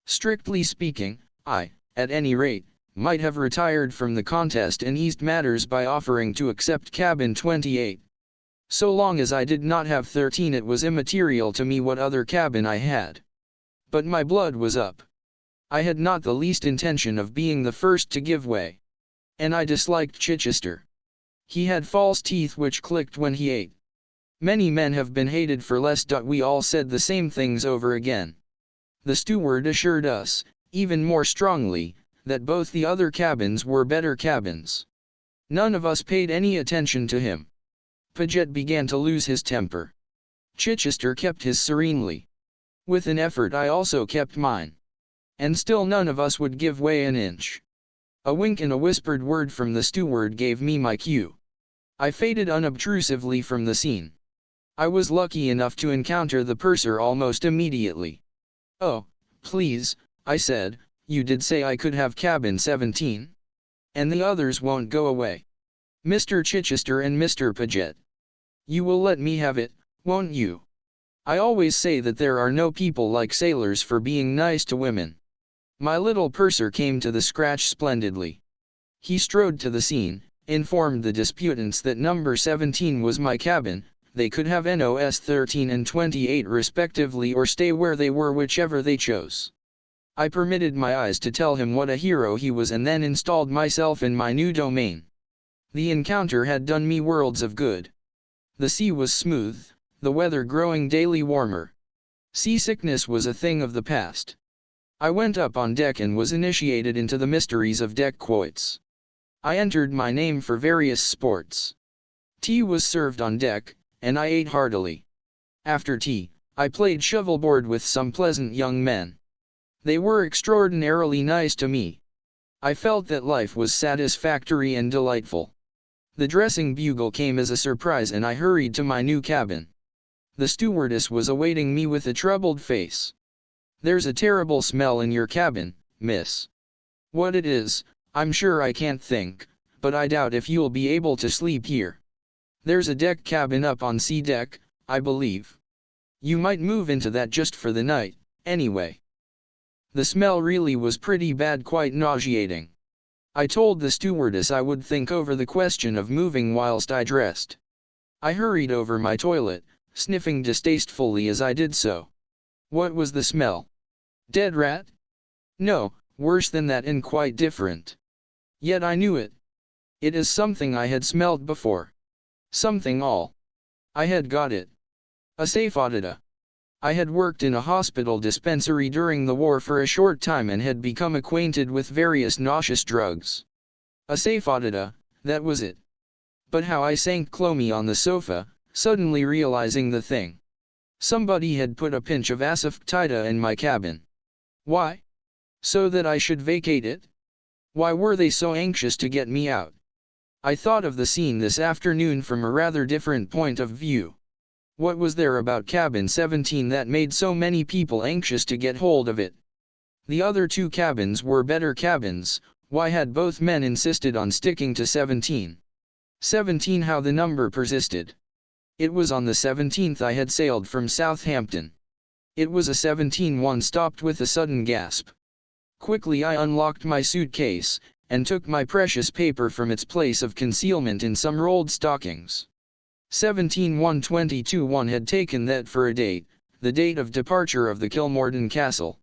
Strictly speaking, I, at any rate, might have retired from the contest and eased matters by offering to accept cabin 28. So long as I did not have 13, it was immaterial to me what other cabin I had. But my blood was up. I had not the least intention of being the first to give way. And I disliked Chichester. He had false teeth which clicked when he ate. Many men have been hated for less. We all said the same things over again. The steward assured us, even more strongly, that both the other cabins were better cabins. None of us paid any attention to him. Paget began to lose his temper. Chichester kept his serenely. With an effort I also kept mine. And still none of us would give way an inch. A wink and a whispered word from the steward gave me my cue. I faded unobtrusively from the scene. I was lucky enough to encounter the purser almost immediately. Oh, please, I said, you did say I could have cabin 17? And the others won't go away. Mr. Chichester and Mr. Paget. You will let me have it, won't you? I always say that there are no people like sailors for being nice to women. My little purser came to the scratch splendidly. He strode to the scene, informed the disputants that number 17 was my cabin, they could have NOS 13 and 28 respectively or stay where they were, whichever they chose. I permitted my eyes to tell him what a hero he was and then installed myself in my new domain. The encounter had done me worlds of good. The sea was smooth, the weather growing daily warmer. Seasickness was a thing of the past. I went up on deck and was initiated into the mysteries of deck quoits. I entered my name for various sports. Tea was served on deck, and I ate heartily. After tea, I played shovelboard with some pleasant young men. They were extraordinarily nice to me. I felt that life was satisfactory and delightful. The dressing bugle came as a surprise and I hurried to my new cabin. The stewardess was awaiting me with a troubled face. "There's a terrible smell in your cabin, miss. What it is, I'm sure I can't think, but I doubt if you'll be able to sleep here. There's a deck cabin up on C deck, I believe. You might move into that just for the night, anyway." The smell really was pretty bad, quite nauseating. I told the stewardess I would think over the question of moving whilst I dressed. I hurried over my toilet, sniffing distastefully as I did so. What was the smell? Dead rat? No, worse than that and quite different. Yet I knew it. It is something I had smelled before. Something I had got it. A saphotida. I had worked in a hospital dispensary during the war for a short time and had become acquainted with various nauseous drugs. A saphotida, that was it. But how I sank clommy on the sofa, suddenly realizing the thing. Somebody had put a pinch of asafoetida in my cabin. Why? So that I should vacate it? Why were they so anxious to get me out? I thought of the scene this afternoon from a rather different point of view. What was there about cabin 17 that made so many people anxious to get hold of it? The other two cabins were better cabins. Why had both men insisted on sticking to 17? 17, how the number persisted. It was on the 17th I had sailed from Southampton. It was a 17. One stopped with a sudden gasp. Quickly I unlocked my suitcase, and took my precious paper from its place of concealment in some rolled stockings. 17/1/22. One had taken that for a date, the date of departure of the Kilmorden Castle.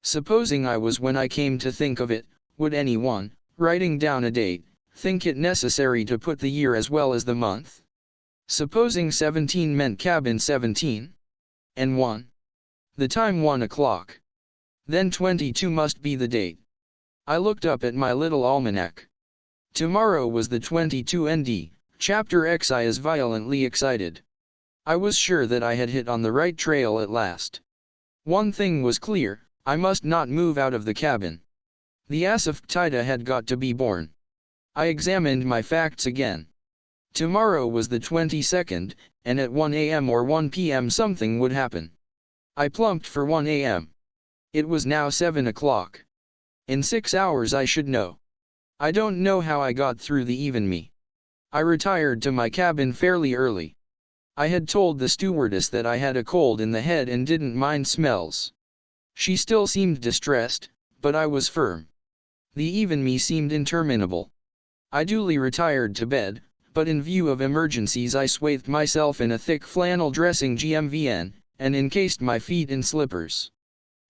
Supposing I was, when I came to think of it, would anyone, writing down a date, think it necessary to put the year as well as the month? Supposing 17 meant cabin 17? And 1? The time 1 o'clock. Then 22 must be the date. I looked up at my little almanac. Tomorrow was the 22 ND. Chapter X. I is violently excited. I was sure that I had hit on the right trail at last. One thing was clear, I must not move out of the cabin. The asafoetida had got to be born. I examined my facts again. Tomorrow was the 22nd, and at 1 a.m. or 1 p.m. something would happen. I plumped for 1 a.m. It was now 7 o'clock. In 6 hours I should know. I don't know how I got through the even me. I retired to my cabin fairly early. I had told the stewardess that I had a cold in the head and didn't mind smells. She still seemed distressed, but I was firm. The even me seemed interminable. I duly retired to bed, but in view of emergencies I swathed myself in a thick flannel dressing GMVN, and encased my feet in slippers.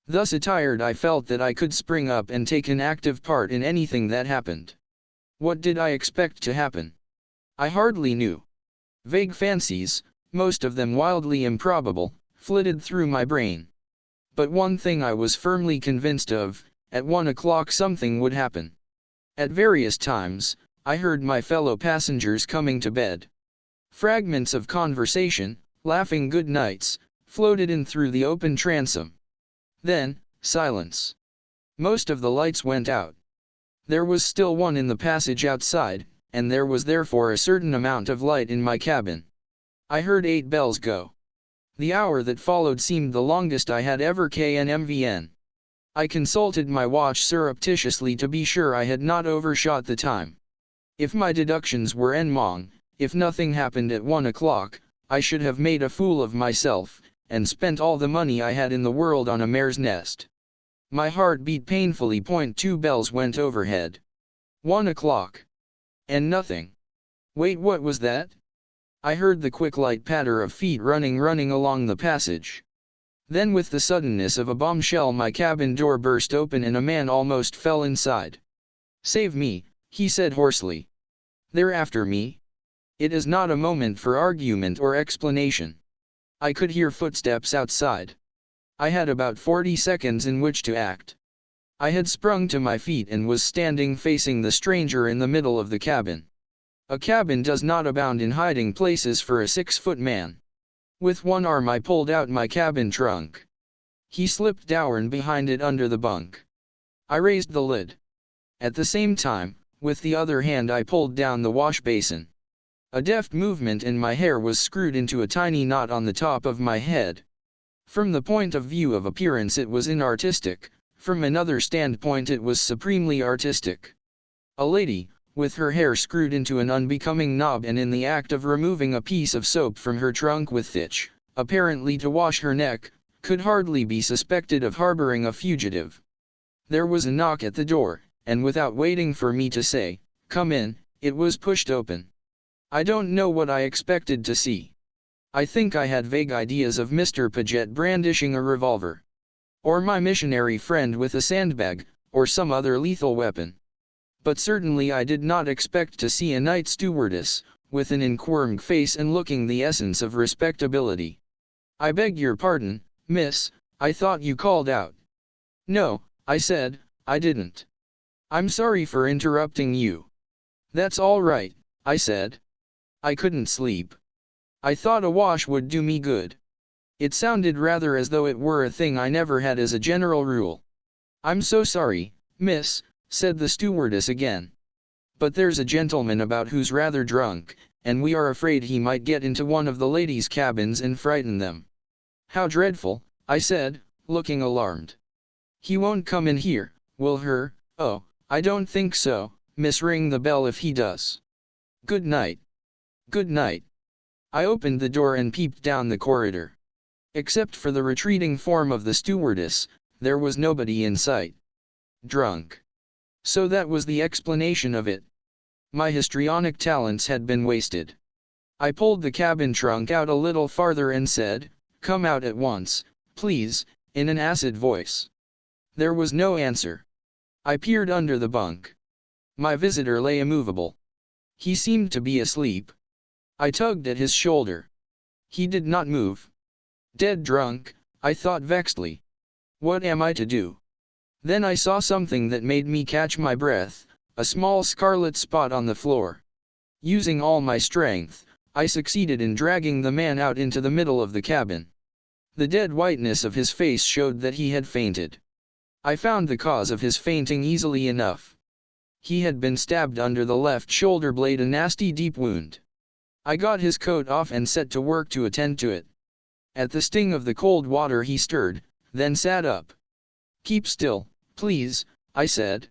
Thus attired I felt that I could spring up and take an active part in anything that happened. What did I expect to happen? I hardly knew. Vague fancies, most of them wildly improbable, flitted through my brain. But one thing I was firmly convinced of, at 1 o'clock something would happen. At various times, I heard my fellow passengers coming to bed. Fragments of conversation, laughing good nights, floated in through the open transom. Then, silence. Most of the lights went out. There was still one in the passage outside, and there was therefore a certain amount of light in my cabin. I heard 8 bells go. The hour that followed seemed the longest I had ever KNMVN. I consulted my watch surreptitiously to be sure I had not overshot the time. If my deductions were en, if nothing happened at 1 o'clock, I should have made a fool of myself, and spent all the money I had in the world on a mare's nest. My heart beat painfully. 2 bells went overhead. 1 o'clock. And nothing. Wait, what was that? I heard the quick light patter of feet running along the passage. Then with the suddenness of a bombshell my cabin door burst open and a man almost fell inside. "Save me," he said hoarsely. "They're after me." It is not a moment for argument or explanation. I could hear footsteps outside. I had about 40 seconds in which to act. I had sprung to my feet and was standing facing the stranger in the middle of the cabin. A cabin does not abound in hiding places for a 6-foot man. With one arm I pulled out my cabin trunk. He slipped down behind it under the bunk. I raised the lid. At the same time, with the other hand I pulled down the wash basin. A deft movement and my hair was screwed into a tiny knot on the top of my head. From the point of view of appearance it was inartistic, from another standpoint it was supremely artistic. A lady, with her hair screwed into an unbecoming knob and in the act of removing a piece of soap from her trunk with which, apparently to wash her neck, could hardly be suspected of harboring a fugitive. There was a knock at the door, and without waiting for me to say, "Come in," it was pushed open. I don't know what I expected to see. I think I had vague ideas of Mr. Paget brandishing a revolver. Or my missionary friend with a sandbag, or some other lethal weapon. But certainly I did not expect to see a night stewardess, with an inquirm face and looking the essence of respectability. "I beg your pardon, miss, I thought you called out." "No," I said, "I didn't. I'm sorry for interrupting you." "That's all right," I said. I couldn't sleep. I thought a wash would do me good. It sounded rather as though it were a thing I never had as a general rule. "I'm so sorry, miss," said the stewardess again. "But there's a gentleman about who's rather drunk, and we are afraid he might get into one of the ladies' cabins and frighten them." "How dreadful," I said, looking alarmed. "He won't come in here, will her?" "Oh, I don't think so, miss. Ring the bell if he does. Good night." "Good night." I opened the door and peeped down the corridor. Except for the retreating form of the stewardess, there was nobody in sight. Drunk. So that was the explanation of it. My histrionic talents had been wasted. I pulled the cabin trunk out a little farther and said, "Come out at once, please," in an acid voice. There was no answer. I peered under the bunk. My visitor lay immovable. He seemed to be asleep. I tugged at his shoulder. He did not move. Dead drunk, I thought vexedly. What am I to do? Then I saw something that made me catch my breath, a small scarlet spot on the floor. Using all my strength, I succeeded in dragging the man out into the middle of the cabin. The dead whiteness of his face showed that he had fainted. I found the cause of his fainting easily enough. He had been stabbed under the left shoulder blade, a nasty deep wound. I got his coat off and set to work to attend to it. At the sting of the cold water he stirred, then sat up. "Keep still, please," I said.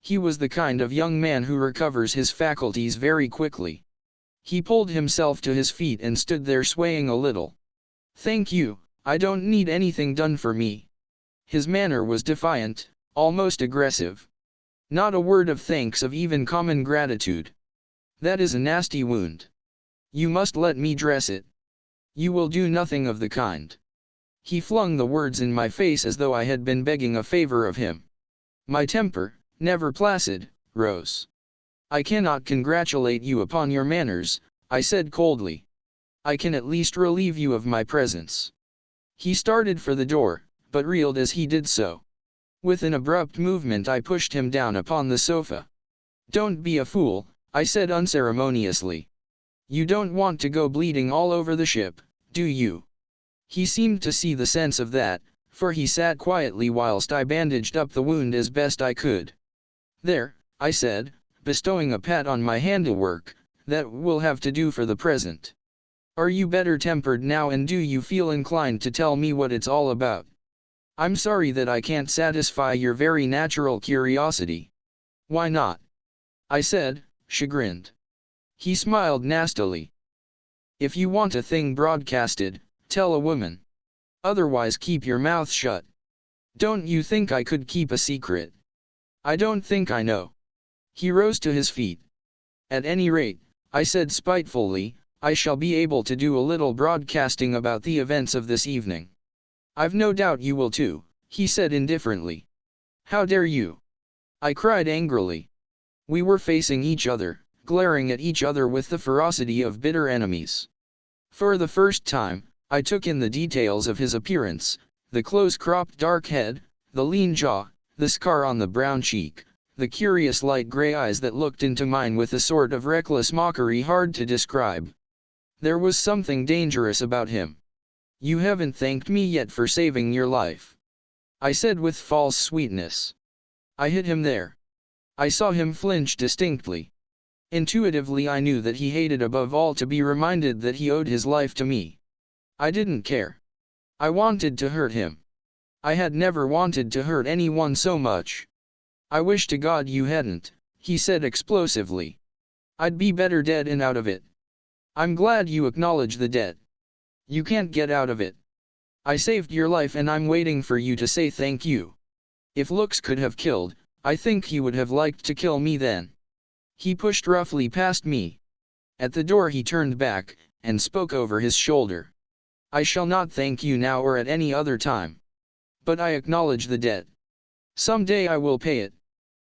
He was the kind of young man who recovers his faculties very quickly. He pulled himself to his feet and stood there swaying a little. "Thank you, I don't need anything done for me." His manner was defiant, almost aggressive. Not a word of thanks, of even common gratitude. "That is a nasty wound. You must let me dress it." "You will do nothing of the kind." He flung the words in my face as though I had been begging a favor of him. My temper, never placid, rose. "I cannot congratulate you upon your manners," I said coldly. "I can at least relieve you of my presence." He started for the door, but reeled as he did so. With an abrupt movement I pushed him down upon the sofa. "Don't be a fool," I said unceremoniously. "You don't want to go bleeding all over the ship, do you?" He seemed to see the sense of that, for he sat quietly whilst I bandaged up the wound as best I could. "There," I said, bestowing a pat on my handiwork, "that will have to do for the present. Are you better tempered now, and do you feel inclined to tell me what it's all about?" "I'm sorry that I can't satisfy your very natural curiosity." "Why not?" I said, chagrined. He smiled nastily. "If you want a thing broadcasted, tell a woman. Otherwise keep your mouth shut. Don't you think I could keep a secret?" "I don't think I know." He rose to his feet. "At any rate," I said spitefully, "I shall be able to do a little broadcasting about the events of this evening." "I've no doubt you will too," he said indifferently. "How dare you?" I cried angrily. We were facing each other, glaring at each other with the ferocity of bitter enemies. For the first time, I took in the details of his appearance: the close-cropped dark head, the lean jaw, the scar on the brown cheek, the curious light gray eyes that looked into mine with a sort of reckless mockery hard to describe. There was something dangerous about him. "You haven't thanked me yet for saving your life," I said with false sweetness. I hit him there. I saw him flinch distinctly. Intuitively I knew that he hated above all to be reminded that he owed his life to me. I didn't care. I wanted to hurt him. I had never wanted to hurt anyone so much. "I wish to God you hadn't," he said explosively. "I'd be better dead and out of it." "I'm glad you acknowledge the debt. You can't get out of it. I saved your life and I'm waiting for you to say thank you." If looks could have killed, I think he would have liked to kill me then. He pushed roughly past me. At the door he turned back, and spoke over his shoulder. "I shall not thank you now or at any other time. But I acknowledge the debt. Some day I will pay it."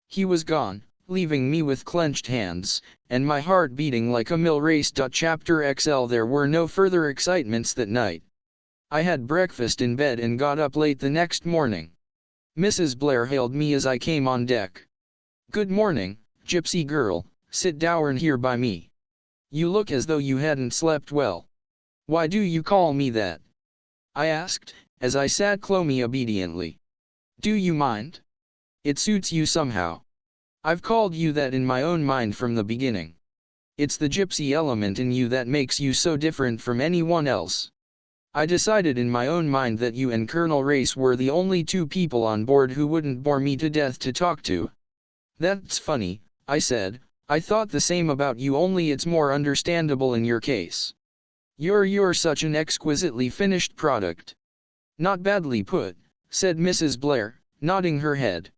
He was gone, leaving me with clenched hands, and my heart beating like a mill race. Chapter XL. There were no further excitements that night. I had breakfast in bed and got up late the next morning. Mrs. Blair hailed me as I came on deck. "Good morning, gypsy girl, sit down here by me. You look as though you hadn't slept well." "Why do you call me that?" I asked, as I sat clommy obediently. "Do you mind? It suits you somehow. I've called you that in my own mind from the beginning. It's the gypsy element in you that makes you so different from anyone else. I decided in my own mind that you and Colonel Race were the only two people on board who wouldn't bore me to death to talk to." "That's funny," I said. "I thought the same about you, only it's more understandable in your case. You're such an exquisitely finished product." "Not badly put," said Mrs. Blair, nodding her head.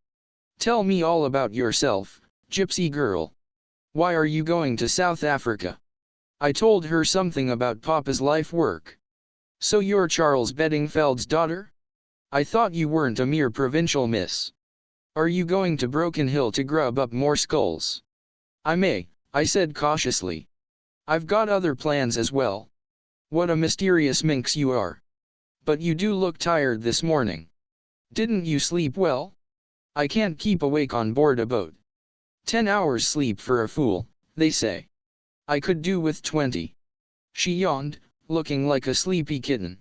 "Tell me all about yourself, gypsy girl. Why are you going to South Africa?" I told her something about Papa's life work. "So you're Charles Bedingfeld's daughter? I thought you weren't a mere provincial miss. Are you going to Broken Hill to grub up more skulls?" "I may," I said cautiously. "I've got other plans as well." "What a mysterious minx you are. But you do look tired this morning. Didn't you sleep well?" "I can't keep awake on board a boat. 10 hours sleep for a fool, they say. I could do with 20. She yawned, looking like a sleepy kitten.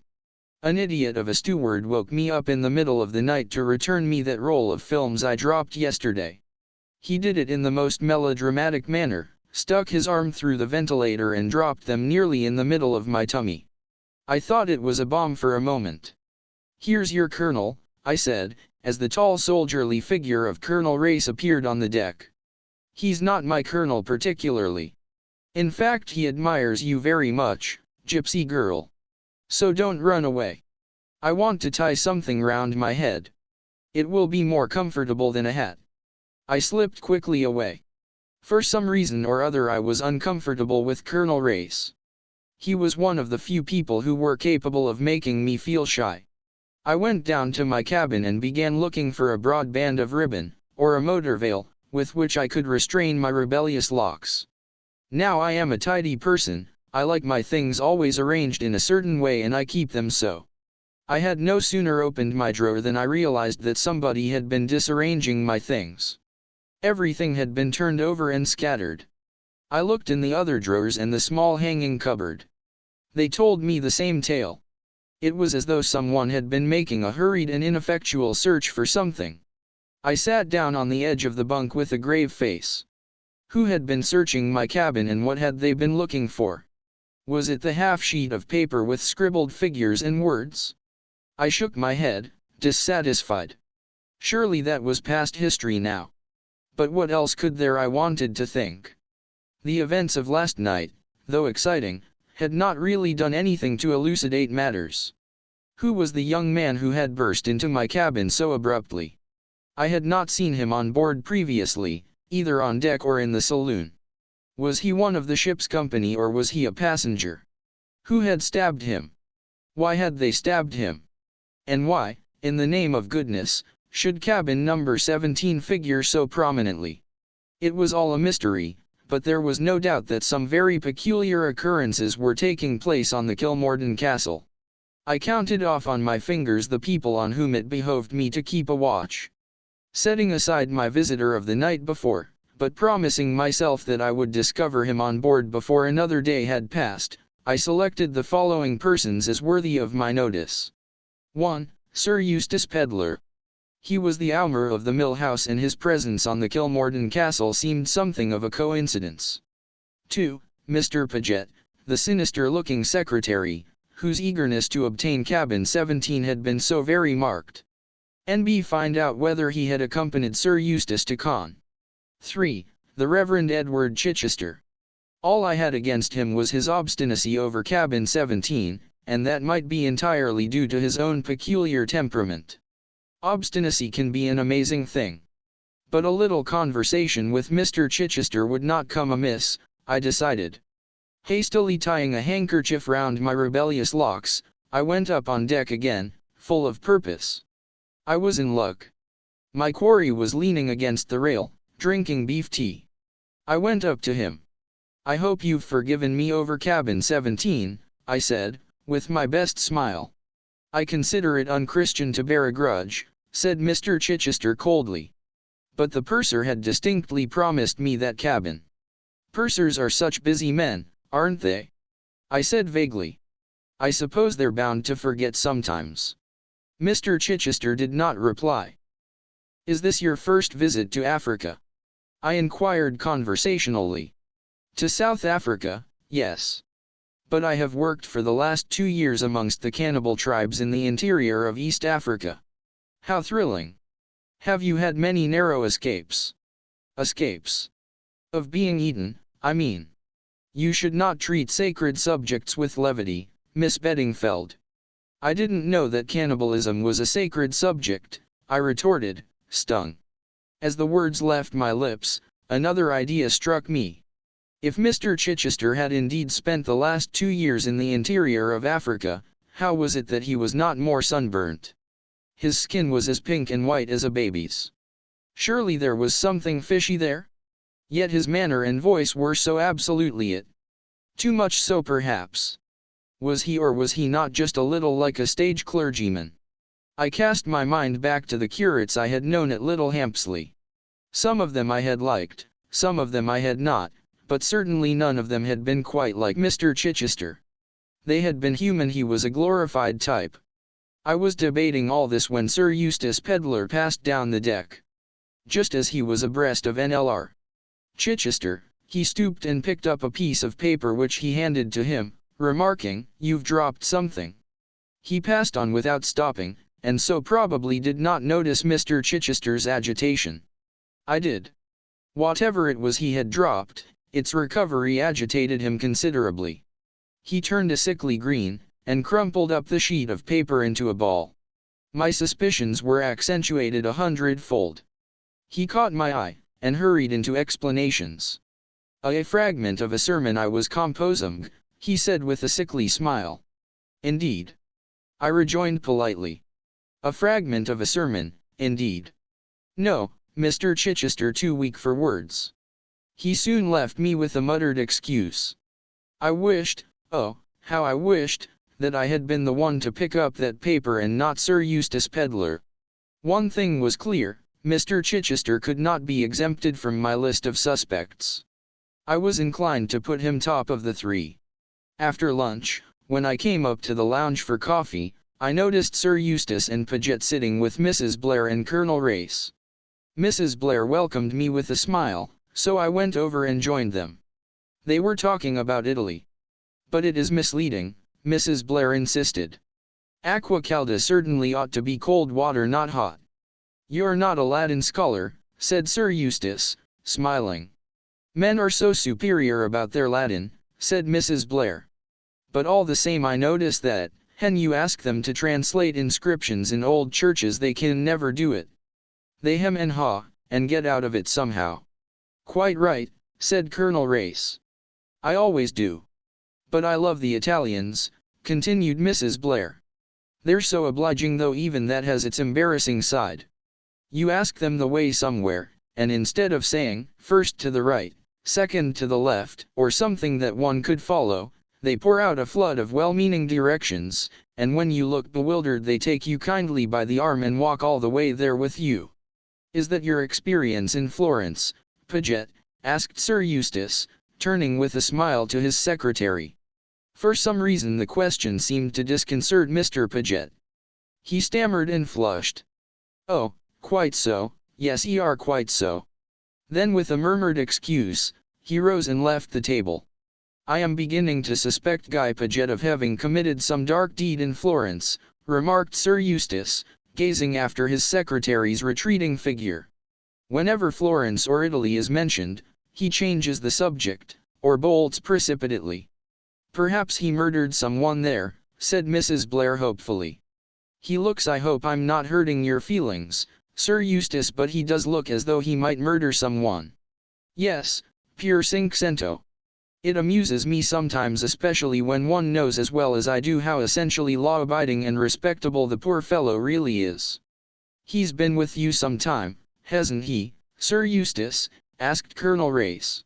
"An idiot of a steward woke me up in the middle of the night to return me that roll of films I dropped yesterday. He did it in the most melodramatic manner, stuck his arm through the ventilator and dropped them nearly in the middle of my tummy. I thought it was a bomb for a moment. "Here's your colonel," I said, as the tall soldierly figure of Colonel Race appeared on the deck. "He's not my colonel particularly. In fact, he admires you very much, gypsy girl. So don't run away. I want to tie something round my head. It will be more comfortable than a hat." I slipped quickly away. For some reason or other I was uncomfortable with Colonel Race. He was one of the few people who were capable of making me feel shy. I went down to my cabin and began looking for a broad band of ribbon, or a motor veil, with which I could restrain my rebellious locks. Now I am a tidy person. I like my things always arranged in a certain way and I keep them so. I had no sooner opened my drawer than I realized that somebody had been disarranging my things. Everything had been turned over and scattered. I looked in the other drawers and the small hanging cupboard. They told me the same tale. It was as though someone had been making a hurried and ineffectual search for something. I sat down on the edge of the bunk with a grave face. Who had been searching my cabin and what had they been looking for? Was it the half-sheet of paper with scribbled figures and words? I shook my head, dissatisfied. Surely that was past history now. But what else could there? I wanted to think. The events of last night, though exciting, had not really done anything to elucidate matters. Who was the young man who had burst into my cabin so abruptly? I had not seen him on board previously, either on deck or in the saloon. Was he one of the ship's company or was he a passenger? Who had stabbed him? Why had they stabbed him? And why, in the name of goodness, should cabin number 17 figure so prominently? It was all a mystery, but there was no doubt that some very peculiar occurrences were taking place on the Kilmorden Castle. I counted off on my fingers the people on whom it behoved me to keep a watch. Setting aside my visitor of the night before, but promising myself that I would discover him on board before another day had passed, I selected the following persons as worthy of my notice. 1. Sir Eustace Pedlar. He was the owner of the mill house, and his presence on the Kilmorden Castle seemed something of a coincidence. 2. Mr. Paget, the sinister-looking secretary, whose eagerness to obtain cabin 17 had been so very marked. N.B. Find out whether he had accompanied Sir Eustace to Con. 3. The Reverend Edward Chichester. All I had against him was his obstinacy over cabin 17, and that might be entirely due to his own peculiar temperament. Obstinacy can be an amazing thing. But a little conversation with Mr. Chichester would not come amiss, I decided. Hastily tying a handkerchief round my rebellious locks, I went up on deck again, full of purpose. I was in luck. My quarry was leaning against the rail, drinking beef tea. I went up to him. "I hope you've forgiven me over cabin 17, I said, with my best smile. "I consider it unchristian to bear a grudge," said Mr. Chichester coldly. "But the purser had distinctly promised me that cabin." "Pursers are such busy men, aren't they?" I said vaguely. "I suppose they're bound to forget sometimes." Mr. Chichester did not reply. "Is this your first visit to Africa?" I inquired conversationally. "To South Africa, yes. But I have worked for the last 2 years amongst the cannibal tribes in the interior of East Africa." "How thrilling! Have you had many narrow escapes?" "Escapes? Of being eaten, I mean. You should not treat sacred subjects with levity, Miss Bedingfeld." "I didn't know that cannibalism was a sacred subject," I retorted, stung. As the words left my lips, another idea struck me. If Mr. Chichester had indeed spent the last 2 years in the interior of Africa, how was it that he was not more sunburnt? His skin was as pink and white as a baby's. Surely there was something fishy there? Yet his manner and voice were so absolutely it. Too much so perhaps. Was he or was he not just a little like a stage clergyman? I cast my mind back to the curates I had known at Little Hampsley. Some of them I had liked, some of them I had not, but certainly none of them had been quite like Mr. Chichester. They had been human, he was a glorified type. I was debating all this when Sir Eustace Pedlar passed down the deck. Just as he was abreast of NLR Chichester, he stooped and picked up a piece of paper which he handed to him, remarking, "You've dropped something." He passed on without stopping, and so probably did not notice Mr. Chichester's agitation. I did. Whatever it was he had dropped, its recovery agitated him considerably. He turned a sickly green, and crumpled up the sheet of paper into a ball. My suspicions were accentuated 100-fold. He caught my eye, and hurried into explanations. "A fragment of a sermon I was composing," he said with a sickly smile. "Indeed?" I rejoined politely. "A fragment of a sermon, indeed. No, Mr. Chichester too weak for words." He soon left me with a muttered excuse. I wished, oh, how I wished, that I had been the one to pick up that paper and not Sir Eustace Pedlar. One thing was clear, Mr. Chichester could not be exempted from my list of suspects. I was inclined to put him top of the 3. After lunch, when I came up to the lounge for coffee, I noticed Sir Eustace and Paget sitting with Mrs. Blair and Colonel Race. Mrs. Blair welcomed me with a smile, so I went over and joined them. They were talking about Italy. "But it is misleading," Mrs. Blair insisted. "Aqua calda certainly ought to be cold water, not hot." "You're not a Latin scholar," said Sir Eustace, smiling. "Men are so superior about their Latin," said Mrs. Blair. "But all the same I notice that, when you ask them to translate inscriptions in old churches, they can never do it. They hem and haw, and get out of it somehow." "Quite right," said Colonel Race. "I always do. But I love the Italians," continued Mrs. Blair. "They're so obliging, though even that has its embarrassing side. You ask them the way somewhere, and instead of saying, first to the right, second to the left, or something that one could follow, they pour out a flood of well-meaning directions, and when you look bewildered they take you kindly by the arm and walk all the way there with you. Is that your experience in Florence, Paget? Asked Sir Eustace, turning with a smile to his secretary. For some reason the question seemed to disconcert Mr. Paget. He stammered and flushed. Oh, quite so, yes quite so. Then with a murmured excuse, he rose and left the table. I am beginning to suspect Guy Paget of having committed some dark deed in Florence, remarked Sir Eustace, gazing after his secretary's retreating figure. Whenever Florence or Italy is mentioned, he changes the subject, or bolts precipitately. Perhaps he murdered someone there, said Mrs. Blair hopefully. He looks, I hope I'm not hurting your feelings, Sir Eustace, but he does look as though he might murder someone. Yes, pur cinquecento. It amuses me sometimes, especially when one knows as well as I do how essentially law-abiding and respectable the poor fellow really is. He's been with you some time, hasn't he, Sir Eustace? Asked Colonel Race.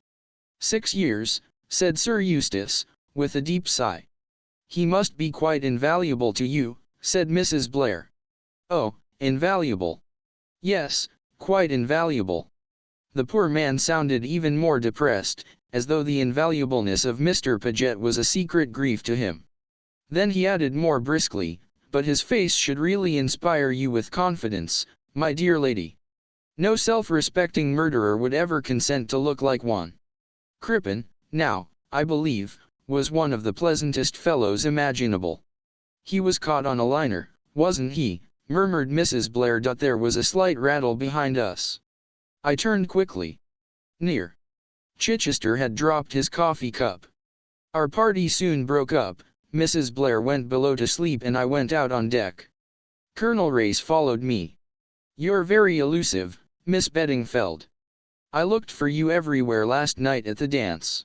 6 years, said Sir Eustace, with a deep sigh. He must be quite invaluable to you, said Mrs. Blair. Oh, invaluable. Yes, quite invaluable. The poor man sounded even more depressed, as though the invaluableness of Mr. Paget was a secret grief to him. Then he added more briskly, but his face should really inspire you with confidence, my dear lady. No self-respecting murderer would ever consent to look like one. Crippen, now, I believe, was one of the pleasantest fellows imaginable. He was caught on a liner, wasn't he? Murmured Mrs. Blair. There was a slight rattle behind us. I turned quickly. Near. Chichester had dropped his coffee cup. Our party soon broke up. Mrs. Blair went below to sleep and I went out on deck. Colonel Race followed me. You're very elusive, Miss Bedingfeld. I looked for you everywhere last night at the dance.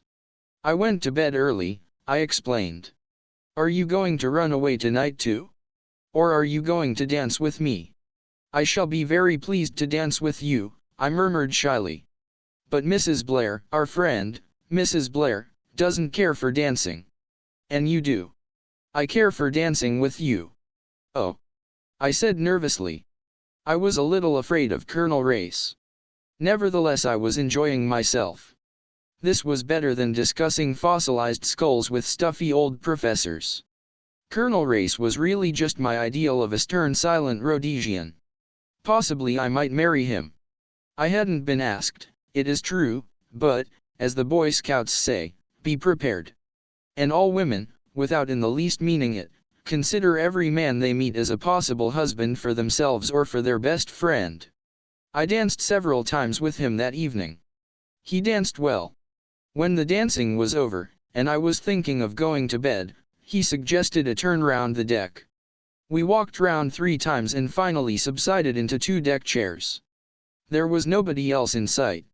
I went to bed early, I explained. Are you going to run away tonight too? Or are you going to dance with me? I shall be very pleased to dance with you, I murmured shyly. But Mrs. Blair, our friend, Mrs. Blair, doesn't care for dancing. And you do. I care for dancing with you. Oh. I said nervously. I was a little afraid of Colonel Race. Nevertheless I was enjoying myself. This was better than discussing fossilized skulls with stuffy old professors. Colonel Race was really just my ideal of a stern silent Rhodesian. Possibly I might marry him. I hadn't been asked, it is true, but, as the Boy Scouts say, be prepared. And all women, without in the least meaning it, consider every man they meet as a possible husband for themselves or for their best friend. I danced several times with him that evening. He danced well. When the dancing was over, and I was thinking of going to bed, he suggested a turn round the deck. We walked round 3 times and finally subsided into 2 deck chairs. There was nobody else in sight.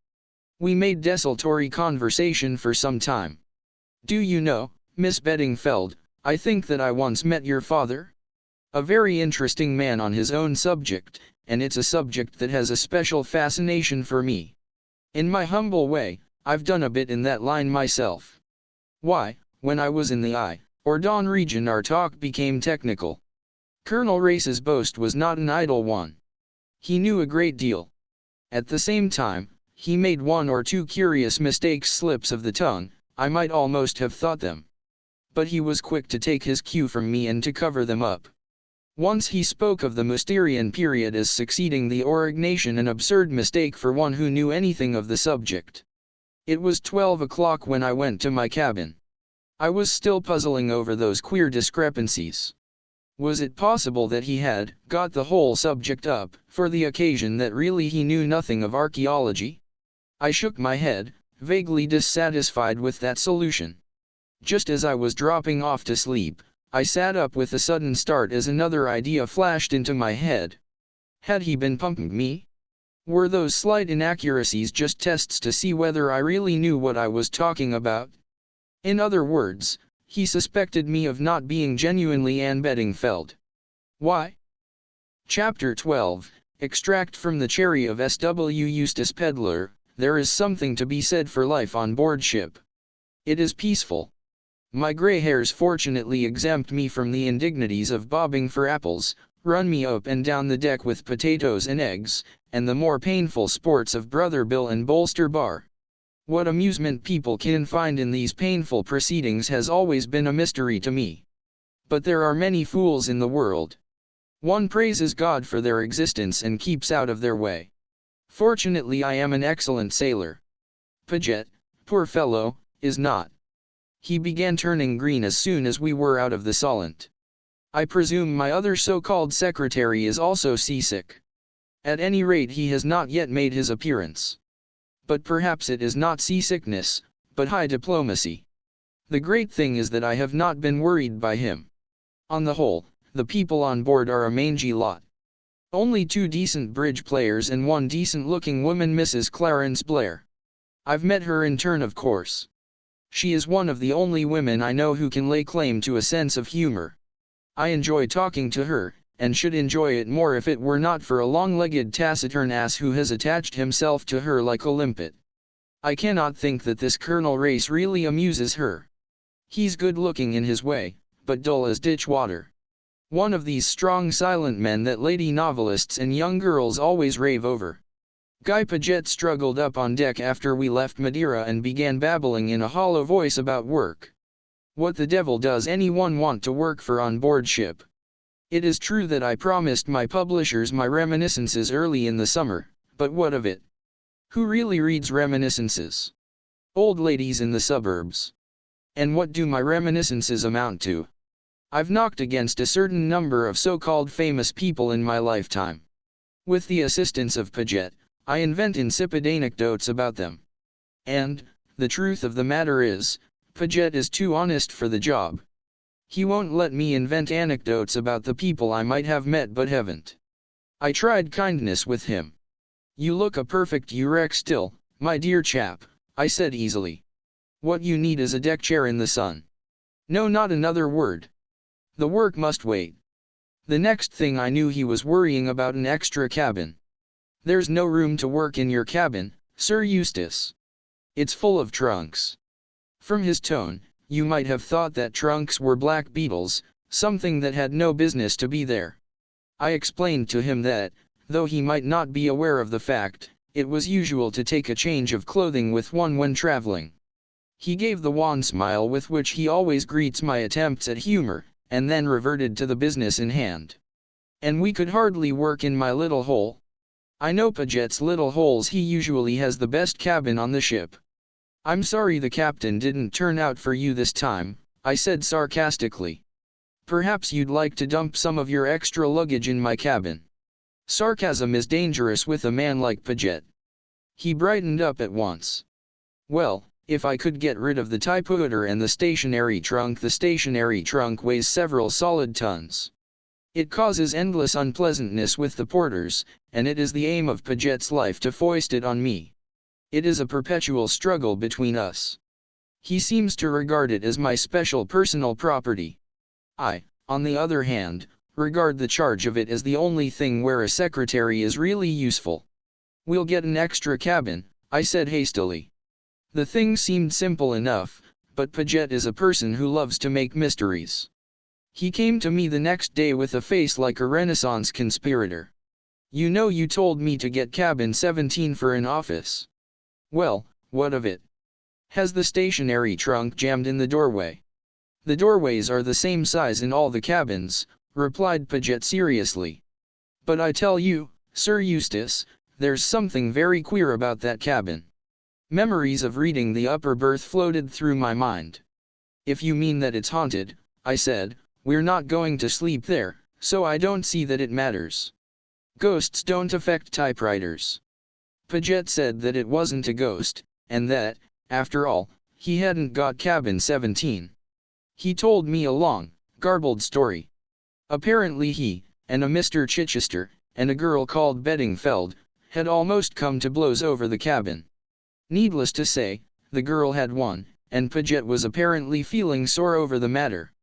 We made desultory conversation for some time. Do you know, Miss Bedingfeld, I think that I once met your father? A very interesting man on his own subject, and it's a subject that has a special fascination for me. In my humble way, I've done a bit in that line myself. Why, when I was in the or Dawn region our talk became technical. Colonel Race's boast was not an idle one. He knew a great deal. At the same time, he made 1 or 2 curious mistakes, slips of the tongue, I might almost have thought them. But he was quick to take his cue from me and to cover them up. Once he spoke of the Mousterian period as succeeding the Aurignacian, an absurd mistake for one who knew anything of the subject. It was 12 o'clock when I went to my cabin. I was still puzzling over those queer discrepancies. Was it possible that he had got the whole subject up for the occasion, that really he knew nothing of archaeology? I shook my head, vaguely dissatisfied with that solution. Just as I was dropping off to sleep, I sat up with a sudden start as another idea flashed into my head. Had he been pumping me? Were those slight inaccuracies just tests to see whether I really knew what I was talking about? In other words, he suspected me of not being genuinely Anne Bedingfeld. Why? Chapter 12, Extract from the Cherry of S.W. Eustace Pedler. There is something to be said for life on board ship. It is peaceful. My gray hairs fortunately exempt me from the indignities of bobbing for apples, run me up and down the deck with potatoes and eggs, and the more painful sports of Brother Bill and Bolster Bar. What amusement people can find in these painful proceedings has always been a mystery to me. But there are many fools in the world. One praises God for their existence and keeps out of their way. Fortunately, I am an excellent sailor. Paget, poor fellow, is not. He began turning green as soon as we were out of the Solent. I presume my other so-called secretary is also seasick. At any rate, he has not yet made his appearance. But perhaps it is not seasickness, but high diplomacy. The great thing is that I have not been worried by him. On the whole, the people on board are a mangy lot. Only 2 decent bridge players and 1 decent-looking woman, Mrs. Clarence Blair. I've met her in turn, of course. She is one of the only women I know who can lay claim to a sense of humor. I enjoy talking to her, and should enjoy it more if it were not for a long-legged taciturn ass who has attached himself to her like a limpet. I cannot think that this Colonel Race really amuses her. He's good-looking in his way, but dull as ditch water. One of these strong silent men that lady novelists and young girls always rave over. Guy Paget struggled up on deck after we left Madeira and began babbling in a hollow voice about work. What the devil does anyone want to work for on board ship? It is true that I promised my publishers my reminiscences early in the summer, but what of it? Who really reads reminiscences? Old ladies in the suburbs. And what do my reminiscences amount to? I've knocked against a certain number of so-called famous people in my lifetime. With the assistance of Paget, I invent insipid anecdotes about them. And, the truth of the matter is, Paget is too honest for the job. He won't let me invent anecdotes about the people I might have met but haven't. I tried kindness with him. You look a perfect wreck still, my dear chap, I said easily. What you need is a deck chair in the sun. No, not another word. The work must wait. The next thing I knew, he was worrying about an extra cabin. There's no room to work in your cabin, Sir Eustace. It's full of trunks. From his tone, you might have thought that trunks were black beetles, something that had no business to be there. I explained to him that, though he might not be aware of the fact, it was usual to take a change of clothing with one when traveling. He gave the wan smile with which he always greets my attempts at humor, and then reverted to the business in hand. And we could hardly work in my little hole. I know Paget's little holes. He usually has the best cabin on the ship. I'm sorry the captain didn't turn out for you this time, I said sarcastically. Perhaps you'd like to dump some of your extra luggage in my cabin. Sarcasm is dangerous with a man like Paget. He brightened up at once. Well, if I could get rid of the typewriter and the stationery trunk weighs several solid tons. It causes endless unpleasantness with the porters, and it is the aim of Paget's life to foist it on me. It is a perpetual struggle between us. He seems to regard it as my special personal property. I, on the other hand, regard the charge of it as the only thing where a secretary is really useful. We'll get an extra cabin, I said hastily. The thing seemed simple enough, but Paget is a person who loves to make mysteries. He came to me the next day with a face like a Renaissance conspirator. You know, you told me to get cabin 17 for an office. Well, what of it? Has the stationery trunk jammed in the doorway? The doorways are the same size in all the cabins, replied Paget seriously. But I tell you, Sir Eustace, there's something very queer about that cabin. Memories of reading The Upper Berth floated through my mind. If you mean that it's haunted, I said, we're not going to sleep there, so I don't see that it matters. Ghosts don't affect typewriters. Paget said that it wasn't a ghost, and that, after all, he hadn't got cabin 17. He told me a long, garbled story. Apparently he, and a Mr. Chichester, and a girl called Bedingfeld, had almost come to blows over the cabin. Needless to say, the girl had won, and Paget was apparently feeling sore over the matter.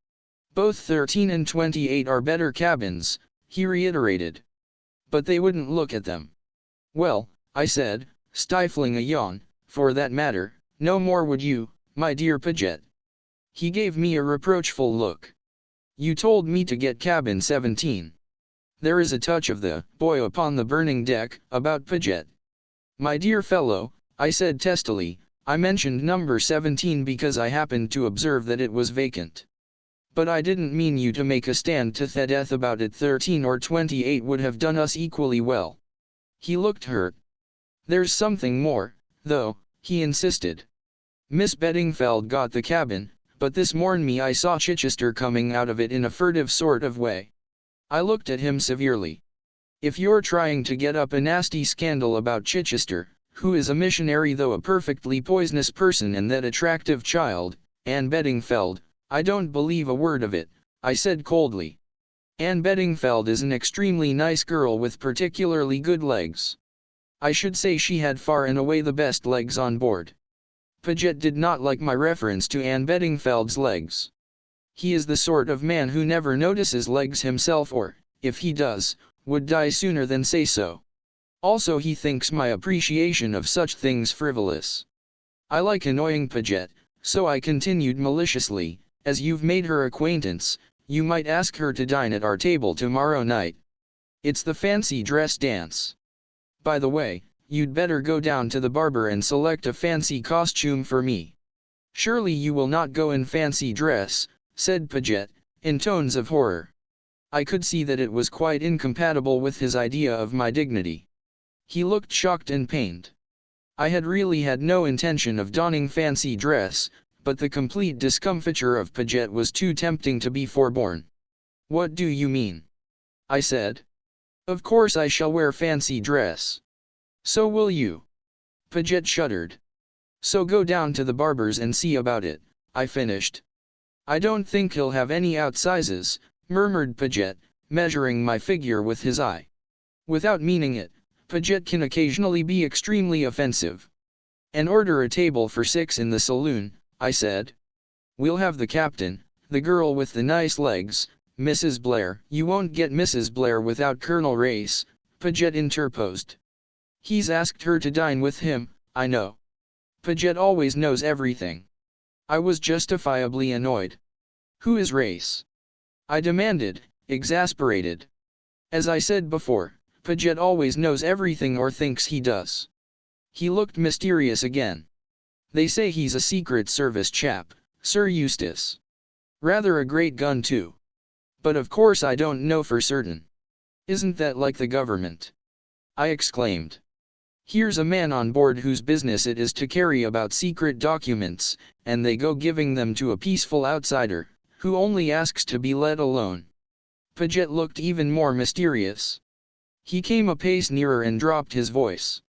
Both 13 and 28 are better cabins, he reiterated. But they wouldn't look at them. Well, I said, stifling a yawn, for that matter, no more would you, my dear Paget. He gave me a reproachful look. You told me to get cabin 17. There is a touch of the boy upon the burning deck about Paget. My dear fellow, I said testily, I mentioned number 17 because I happened to observe that it was vacant. But I didn't mean you to make a stand to the death about it. 13 or 28 would have done us equally well. He looked hurt. There's something more, though, he insisted. Miss Bedingfeld got the cabin, but this morn I saw Chichester coming out of it in a furtive sort of way. I looked at him severely. If you're trying to get up a nasty scandal about Chichester, who is a missionary though a perfectly poisonous person, and that attractive child, Anne Bedingfeld, I don't believe a word of it, I said coldly. Anne Bedingfeld is an extremely nice girl with particularly good legs. I should say she had far and away the best legs on board. Paget did not like my reference to Anne Bedingfeld's legs. He is the sort of man who never notices legs himself, or, if he does, would die sooner than say so. Also, he thinks my appreciation of such things frivolous. I like annoying Paget, so I continued maliciously, as you've made her acquaintance, you might ask her to dine at our table tomorrow night. It's the fancy dress dance. By the way, you'd better go down to the barber and select a fancy costume for me. Surely you will not go in fancy dress, said Paget, in tones of horror. I could see that it was quite incompatible with his idea of my dignity. He looked shocked and pained. I had really had no intention of donning fancy dress, but the complete discomfiture of Paget was too tempting to be forborne. What do you mean? I said. Of course I shall wear fancy dress. So will you. Paget shuddered. So go down to the barber's and see about it, I finished. I don't think he'll have any outsizes, murmured Paget, measuring my figure with his eye. Without meaning it, Paget can occasionally be extremely offensive. And order a table for 6 in the saloon, I said. We'll have the captain, the girl with the nice legs, Mrs. Blair. You won't get Mrs. Blair without Colonel Race, Paget interposed. He's asked her to dine with him, I know. Paget always knows everything. I was justifiably annoyed. Who is Race? I demanded, exasperated. As I said before, Paget always knows everything or thinks he does. He looked mysterious again. They say he's a Secret Service chap, Sir Eustace. Rather a great gun too. But of course I don't know for certain. Isn't that like the government? I exclaimed. Here's a man on board whose business it is to carry about secret documents, and they go giving them to a peaceful outsider, who only asks to be let alone. Paget looked even more mysterious. He came a pace nearer and dropped his voice.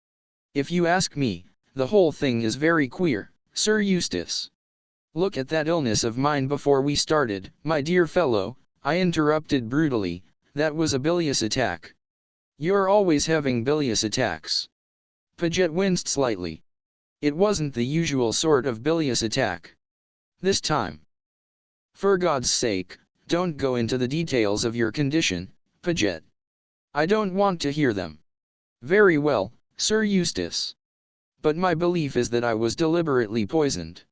If you ask me, the whole thing is very queer, Sir Eustace. Look at that illness of mine before we started. My dear fellow, I interrupted brutally, that was a bilious attack. You're always having bilious attacks. Paget winced slightly. It wasn't the usual sort of bilious attack. This time. For God's sake, don't go into the details of your condition, Paget. I don't want to hear them. Very well, Sir Eustace. But my belief is that I was deliberately poisoned.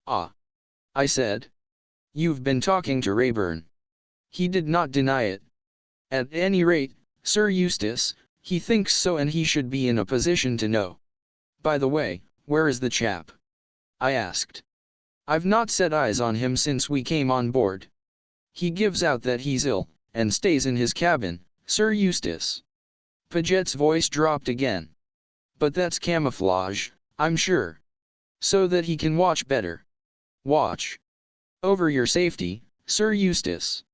Ah. I said. You've been talking to Rayburn. He did not deny it. At any rate, Sir Eustace, he thinks so, and he should be in a position to know. By the way, where is the chap? I asked. I've not set eyes on him since we came on board. He gives out that he's ill, and stays in his cabin, Sir Eustace. Paget's voice dropped again. But that's camouflage, I'm sure. So that he can watch better. Watch. Over your safety, Sir Eustace.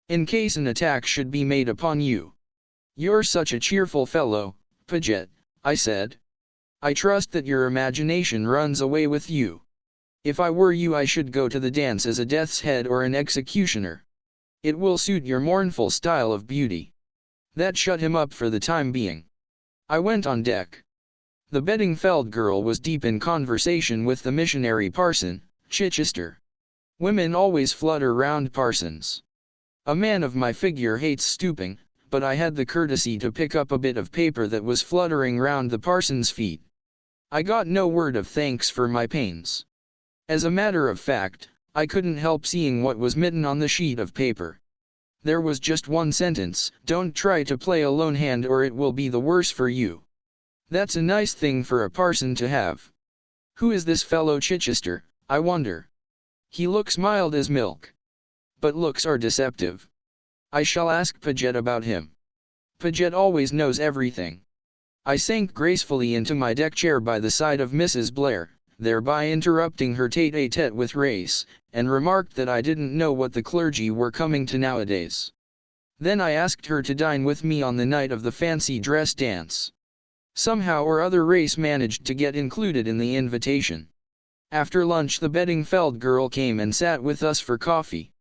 In case an attack should be made upon you. You're such a cheerful fellow, Paget, I said. I trust that your imagination runs away with you. If I were you, I should go to the dance as a death's head or an executioner. It will suit your mournful style of beauty. That shut him up for the time being. I went on deck. The Bedingfeld girl was deep in conversation with the missionary parson, Chichester. Women always flutter round parsons. A man of my figure hates stooping, but I had the courtesy to pick up a bit of paper that was fluttering round the parson's feet. I got no word of thanks for my pains. As a matter of fact, I couldn't help seeing what was written on the sheet of paper. There was just one sentence: "Don't try to play a lone hand or it will be the worse for you." That's a nice thing for a parson to have. Who is this fellow Chichester, I wonder? He looks mild as milk. But looks are deceptive. I shall ask Paget about him. Paget always knows everything. I sank gracefully into my deck chair by the side of Mrs. Blair, thereby interrupting her tête-à-tête with Race, and remarked that I didn't know what the clergy were coming to nowadays. Then I asked her to dine with me on the night of the fancy dress dance. Somehow or other Race managed to get included in the invitation. After lunch the Bedingfeld girl came and sat with us for coffee.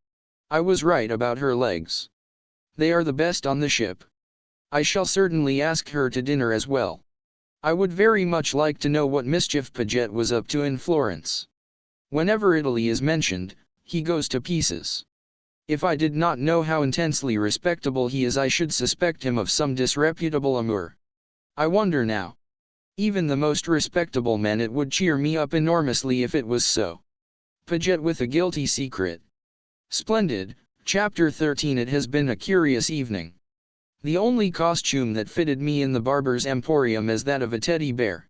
I was right about her legs. They are the best on the ship. I shall certainly ask her to dinner as well. I would very much like to know what mischief Paget was up to in Florence. Whenever Italy is mentioned, he goes to pieces. If I did not know how intensely respectable he is, I should suspect him of some disreputable amour. I wonder now. Even the most respectable men, it would cheer me up enormously if it was so. Paget with a guilty secret. Splendid. Chapter 13. It has been a curious evening. The only costume that fitted me in the barber's emporium is that of a teddy bear.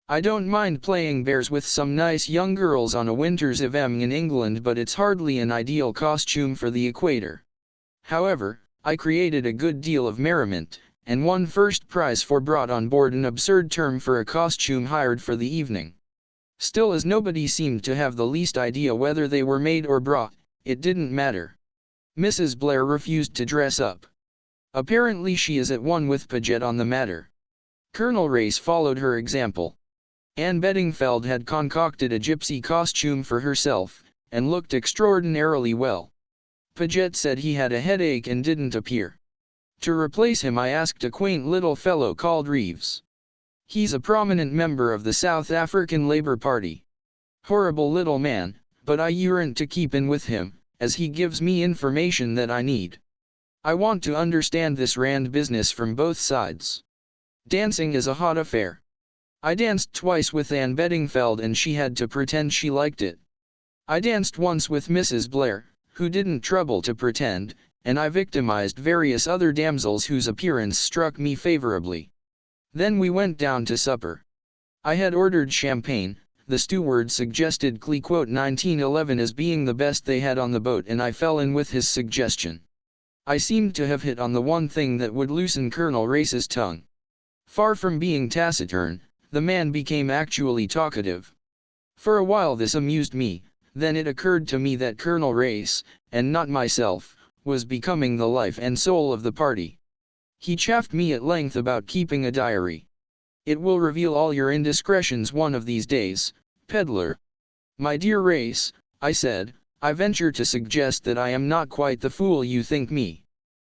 I don't mind playing bears with some nice young girls on a winter's evening in England, but it's hardly an ideal costume for the equator. However, I created a good deal of merriment, and won first prize for brought on board, an absurd term for a costume hired for the evening. Still, as nobody seemed to have the least idea whether they were made or brought, it didn't matter. Mrs. Blair refused to dress up. Apparently she is at one with Paget on the matter. Colonel Race followed her example. Anne Bedingfeld had concocted a gypsy costume for herself, and looked extraordinarily well. Paget said he had a headache and didn't appear. To replace him I asked a quaint little fellow called Reeves. He's a prominent member of the South African Labour Party. Horrible little man, but I yearn to keep in with him, as he gives me information that I need. I want to understand this Rand business from both sides. Dancing is a hot affair. I danced twice with Anne Bedingfeld and she had to pretend she liked it. I danced once with Mrs. Blair, who didn't trouble to pretend, and I victimized various other damsels whose appearance struck me favorably. Then we went down to supper. I had ordered champagne. The steward suggested Clicquot 1911 as being the best they had on the boat, and I fell in with his suggestion. I seemed to have hit on the one thing that would loosen Colonel Race's tongue. Far from being taciturn, the man became actually talkative. For a while this amused me, then it occurred to me that Colonel Race, and not myself, was becoming the life and soul of the party. He chaffed me at length about keeping a diary. "It will reveal all your indiscretions one of these days, peddler." "My dear Race," I said, "I venture to suggest that I am not quite the fool you think me.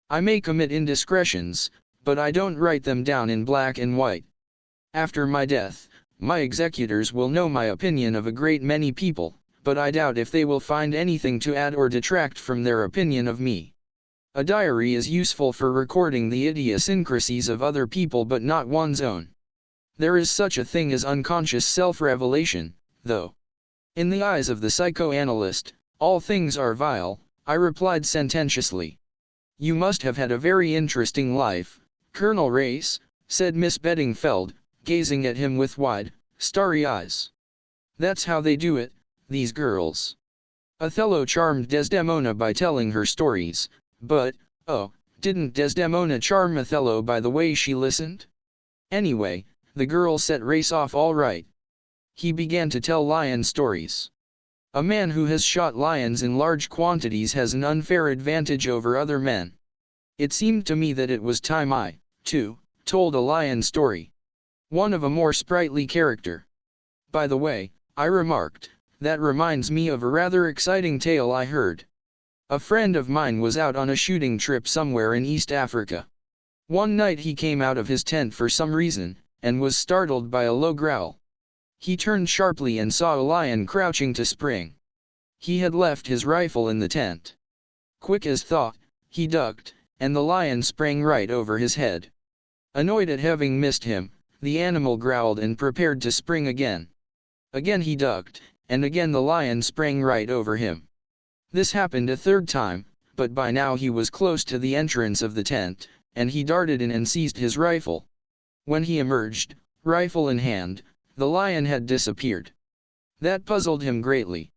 I may commit indiscretions, but I don't write them down in black and white. After my death, my executors will know my opinion of a great many people, but I doubt if they will find anything to add or detract from their opinion of me. A diary is useful for recording the idiosyncrasies of other people but not one's own. There is such a thing as unconscious self-revelation, though. In the eyes of the psychoanalyst, all things are vile," I replied sententiously. "You must have had a very interesting life, Colonel Race," said Miss Bedingfeld, gazing at him with wide, starry eyes. "That's how they do it, these girls. Othello charmed Desdemona by telling her stories, but, oh, didn't Desdemona charm Othello by the way she listened? Anyway, the girl set Race off all right. He began to tell lion stories. A man who has shot lions in large quantities has an unfair advantage over other men. It seemed to me that it was time I, too, told a lion story. One of a more sprightly character. By the way," I remarked, "that reminds me of a rather exciting tale I heard. A friend of mine was out on a shooting trip somewhere in East Africa. One night he came out of his tent for some reason, and was startled by a low growl. He turned sharply and saw a lion crouching to spring. He had left his rifle in the tent. Quick as thought, he ducked, and the lion sprang right over his head. Annoyed at having missed him, the animal growled and prepared to spring again. Again he ducked, and again the lion sprang right over him. This happened a third time, but by now he was close to the entrance of the tent, and he darted in and seized his rifle. When he emerged, rifle in hand, the lion had disappeared. That puzzled him greatly.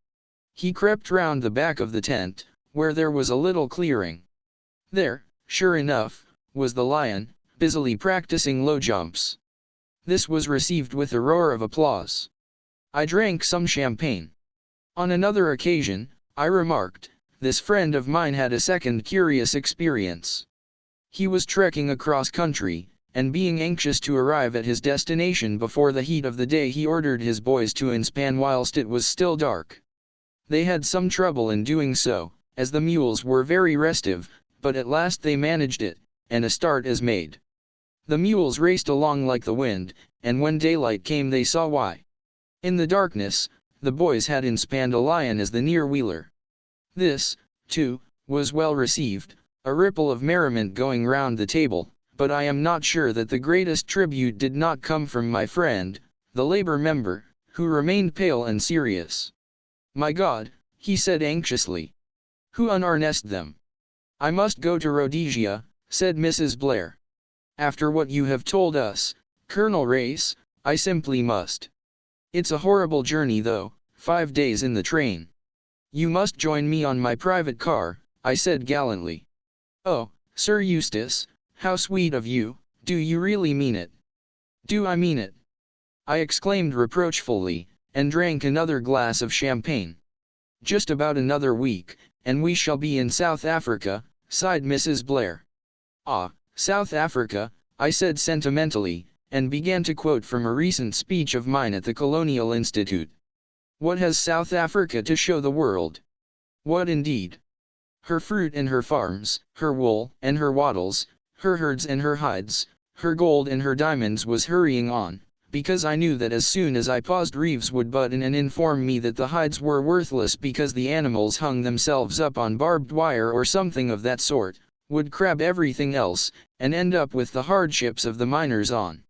He crept round the back of the tent, where there was a little clearing. There, sure enough, was the lion, busily practicing low jumps. This was received with a roar of applause. I drank some champagne. On another occasion, I remarked, this friend of mine had a second curious experience. He was trekking across country, and being anxious to arrive at his destination before the heat of the day, he ordered his boys to inspan whilst it was still dark. They had some trouble in doing so, as the mules were very restive, but at last they managed it, and a start is made. The mules raced along like the wind, and when daylight came they saw why. In the darkness, the boys had inspanned a lion as the near wheeler. This, too, was well received, a ripple of merriment going round the table, but I am not sure that the greatest tribute did not come from my friend, the Labour member, who remained pale and serious. "My God," he said anxiously. "Who unharnessed them?" "I must go to Rhodesia," said Mrs. Blair. "After what you have told us, Colonel Race, I simply must. It's a horrible journey though, 5 days in the train." "You must join me on my private car," I said gallantly. "Oh, Sir Eustace, how sweet of you, do you really mean it?" "Do I mean it?" I exclaimed reproachfully, and drank another glass of champagne. "Just about another week, and we shall be in South Africa," sighed Mrs. Blair. "Ah, South Africa," I said sentimentally, and began to quote from a recent speech of mine at the Colonial Institute. "What has South Africa to show the world?" What indeed? Her fruit and her farms, her wool and her wattles, her herds and her hides, her gold and her diamonds was hurrying on, because I knew that as soon as I paused Reeves would butt in and inform me that the hides were worthless because the animals hung themselves up on barbed wire or something of that sort, would crab everything else, and end up with the hardships of the miners on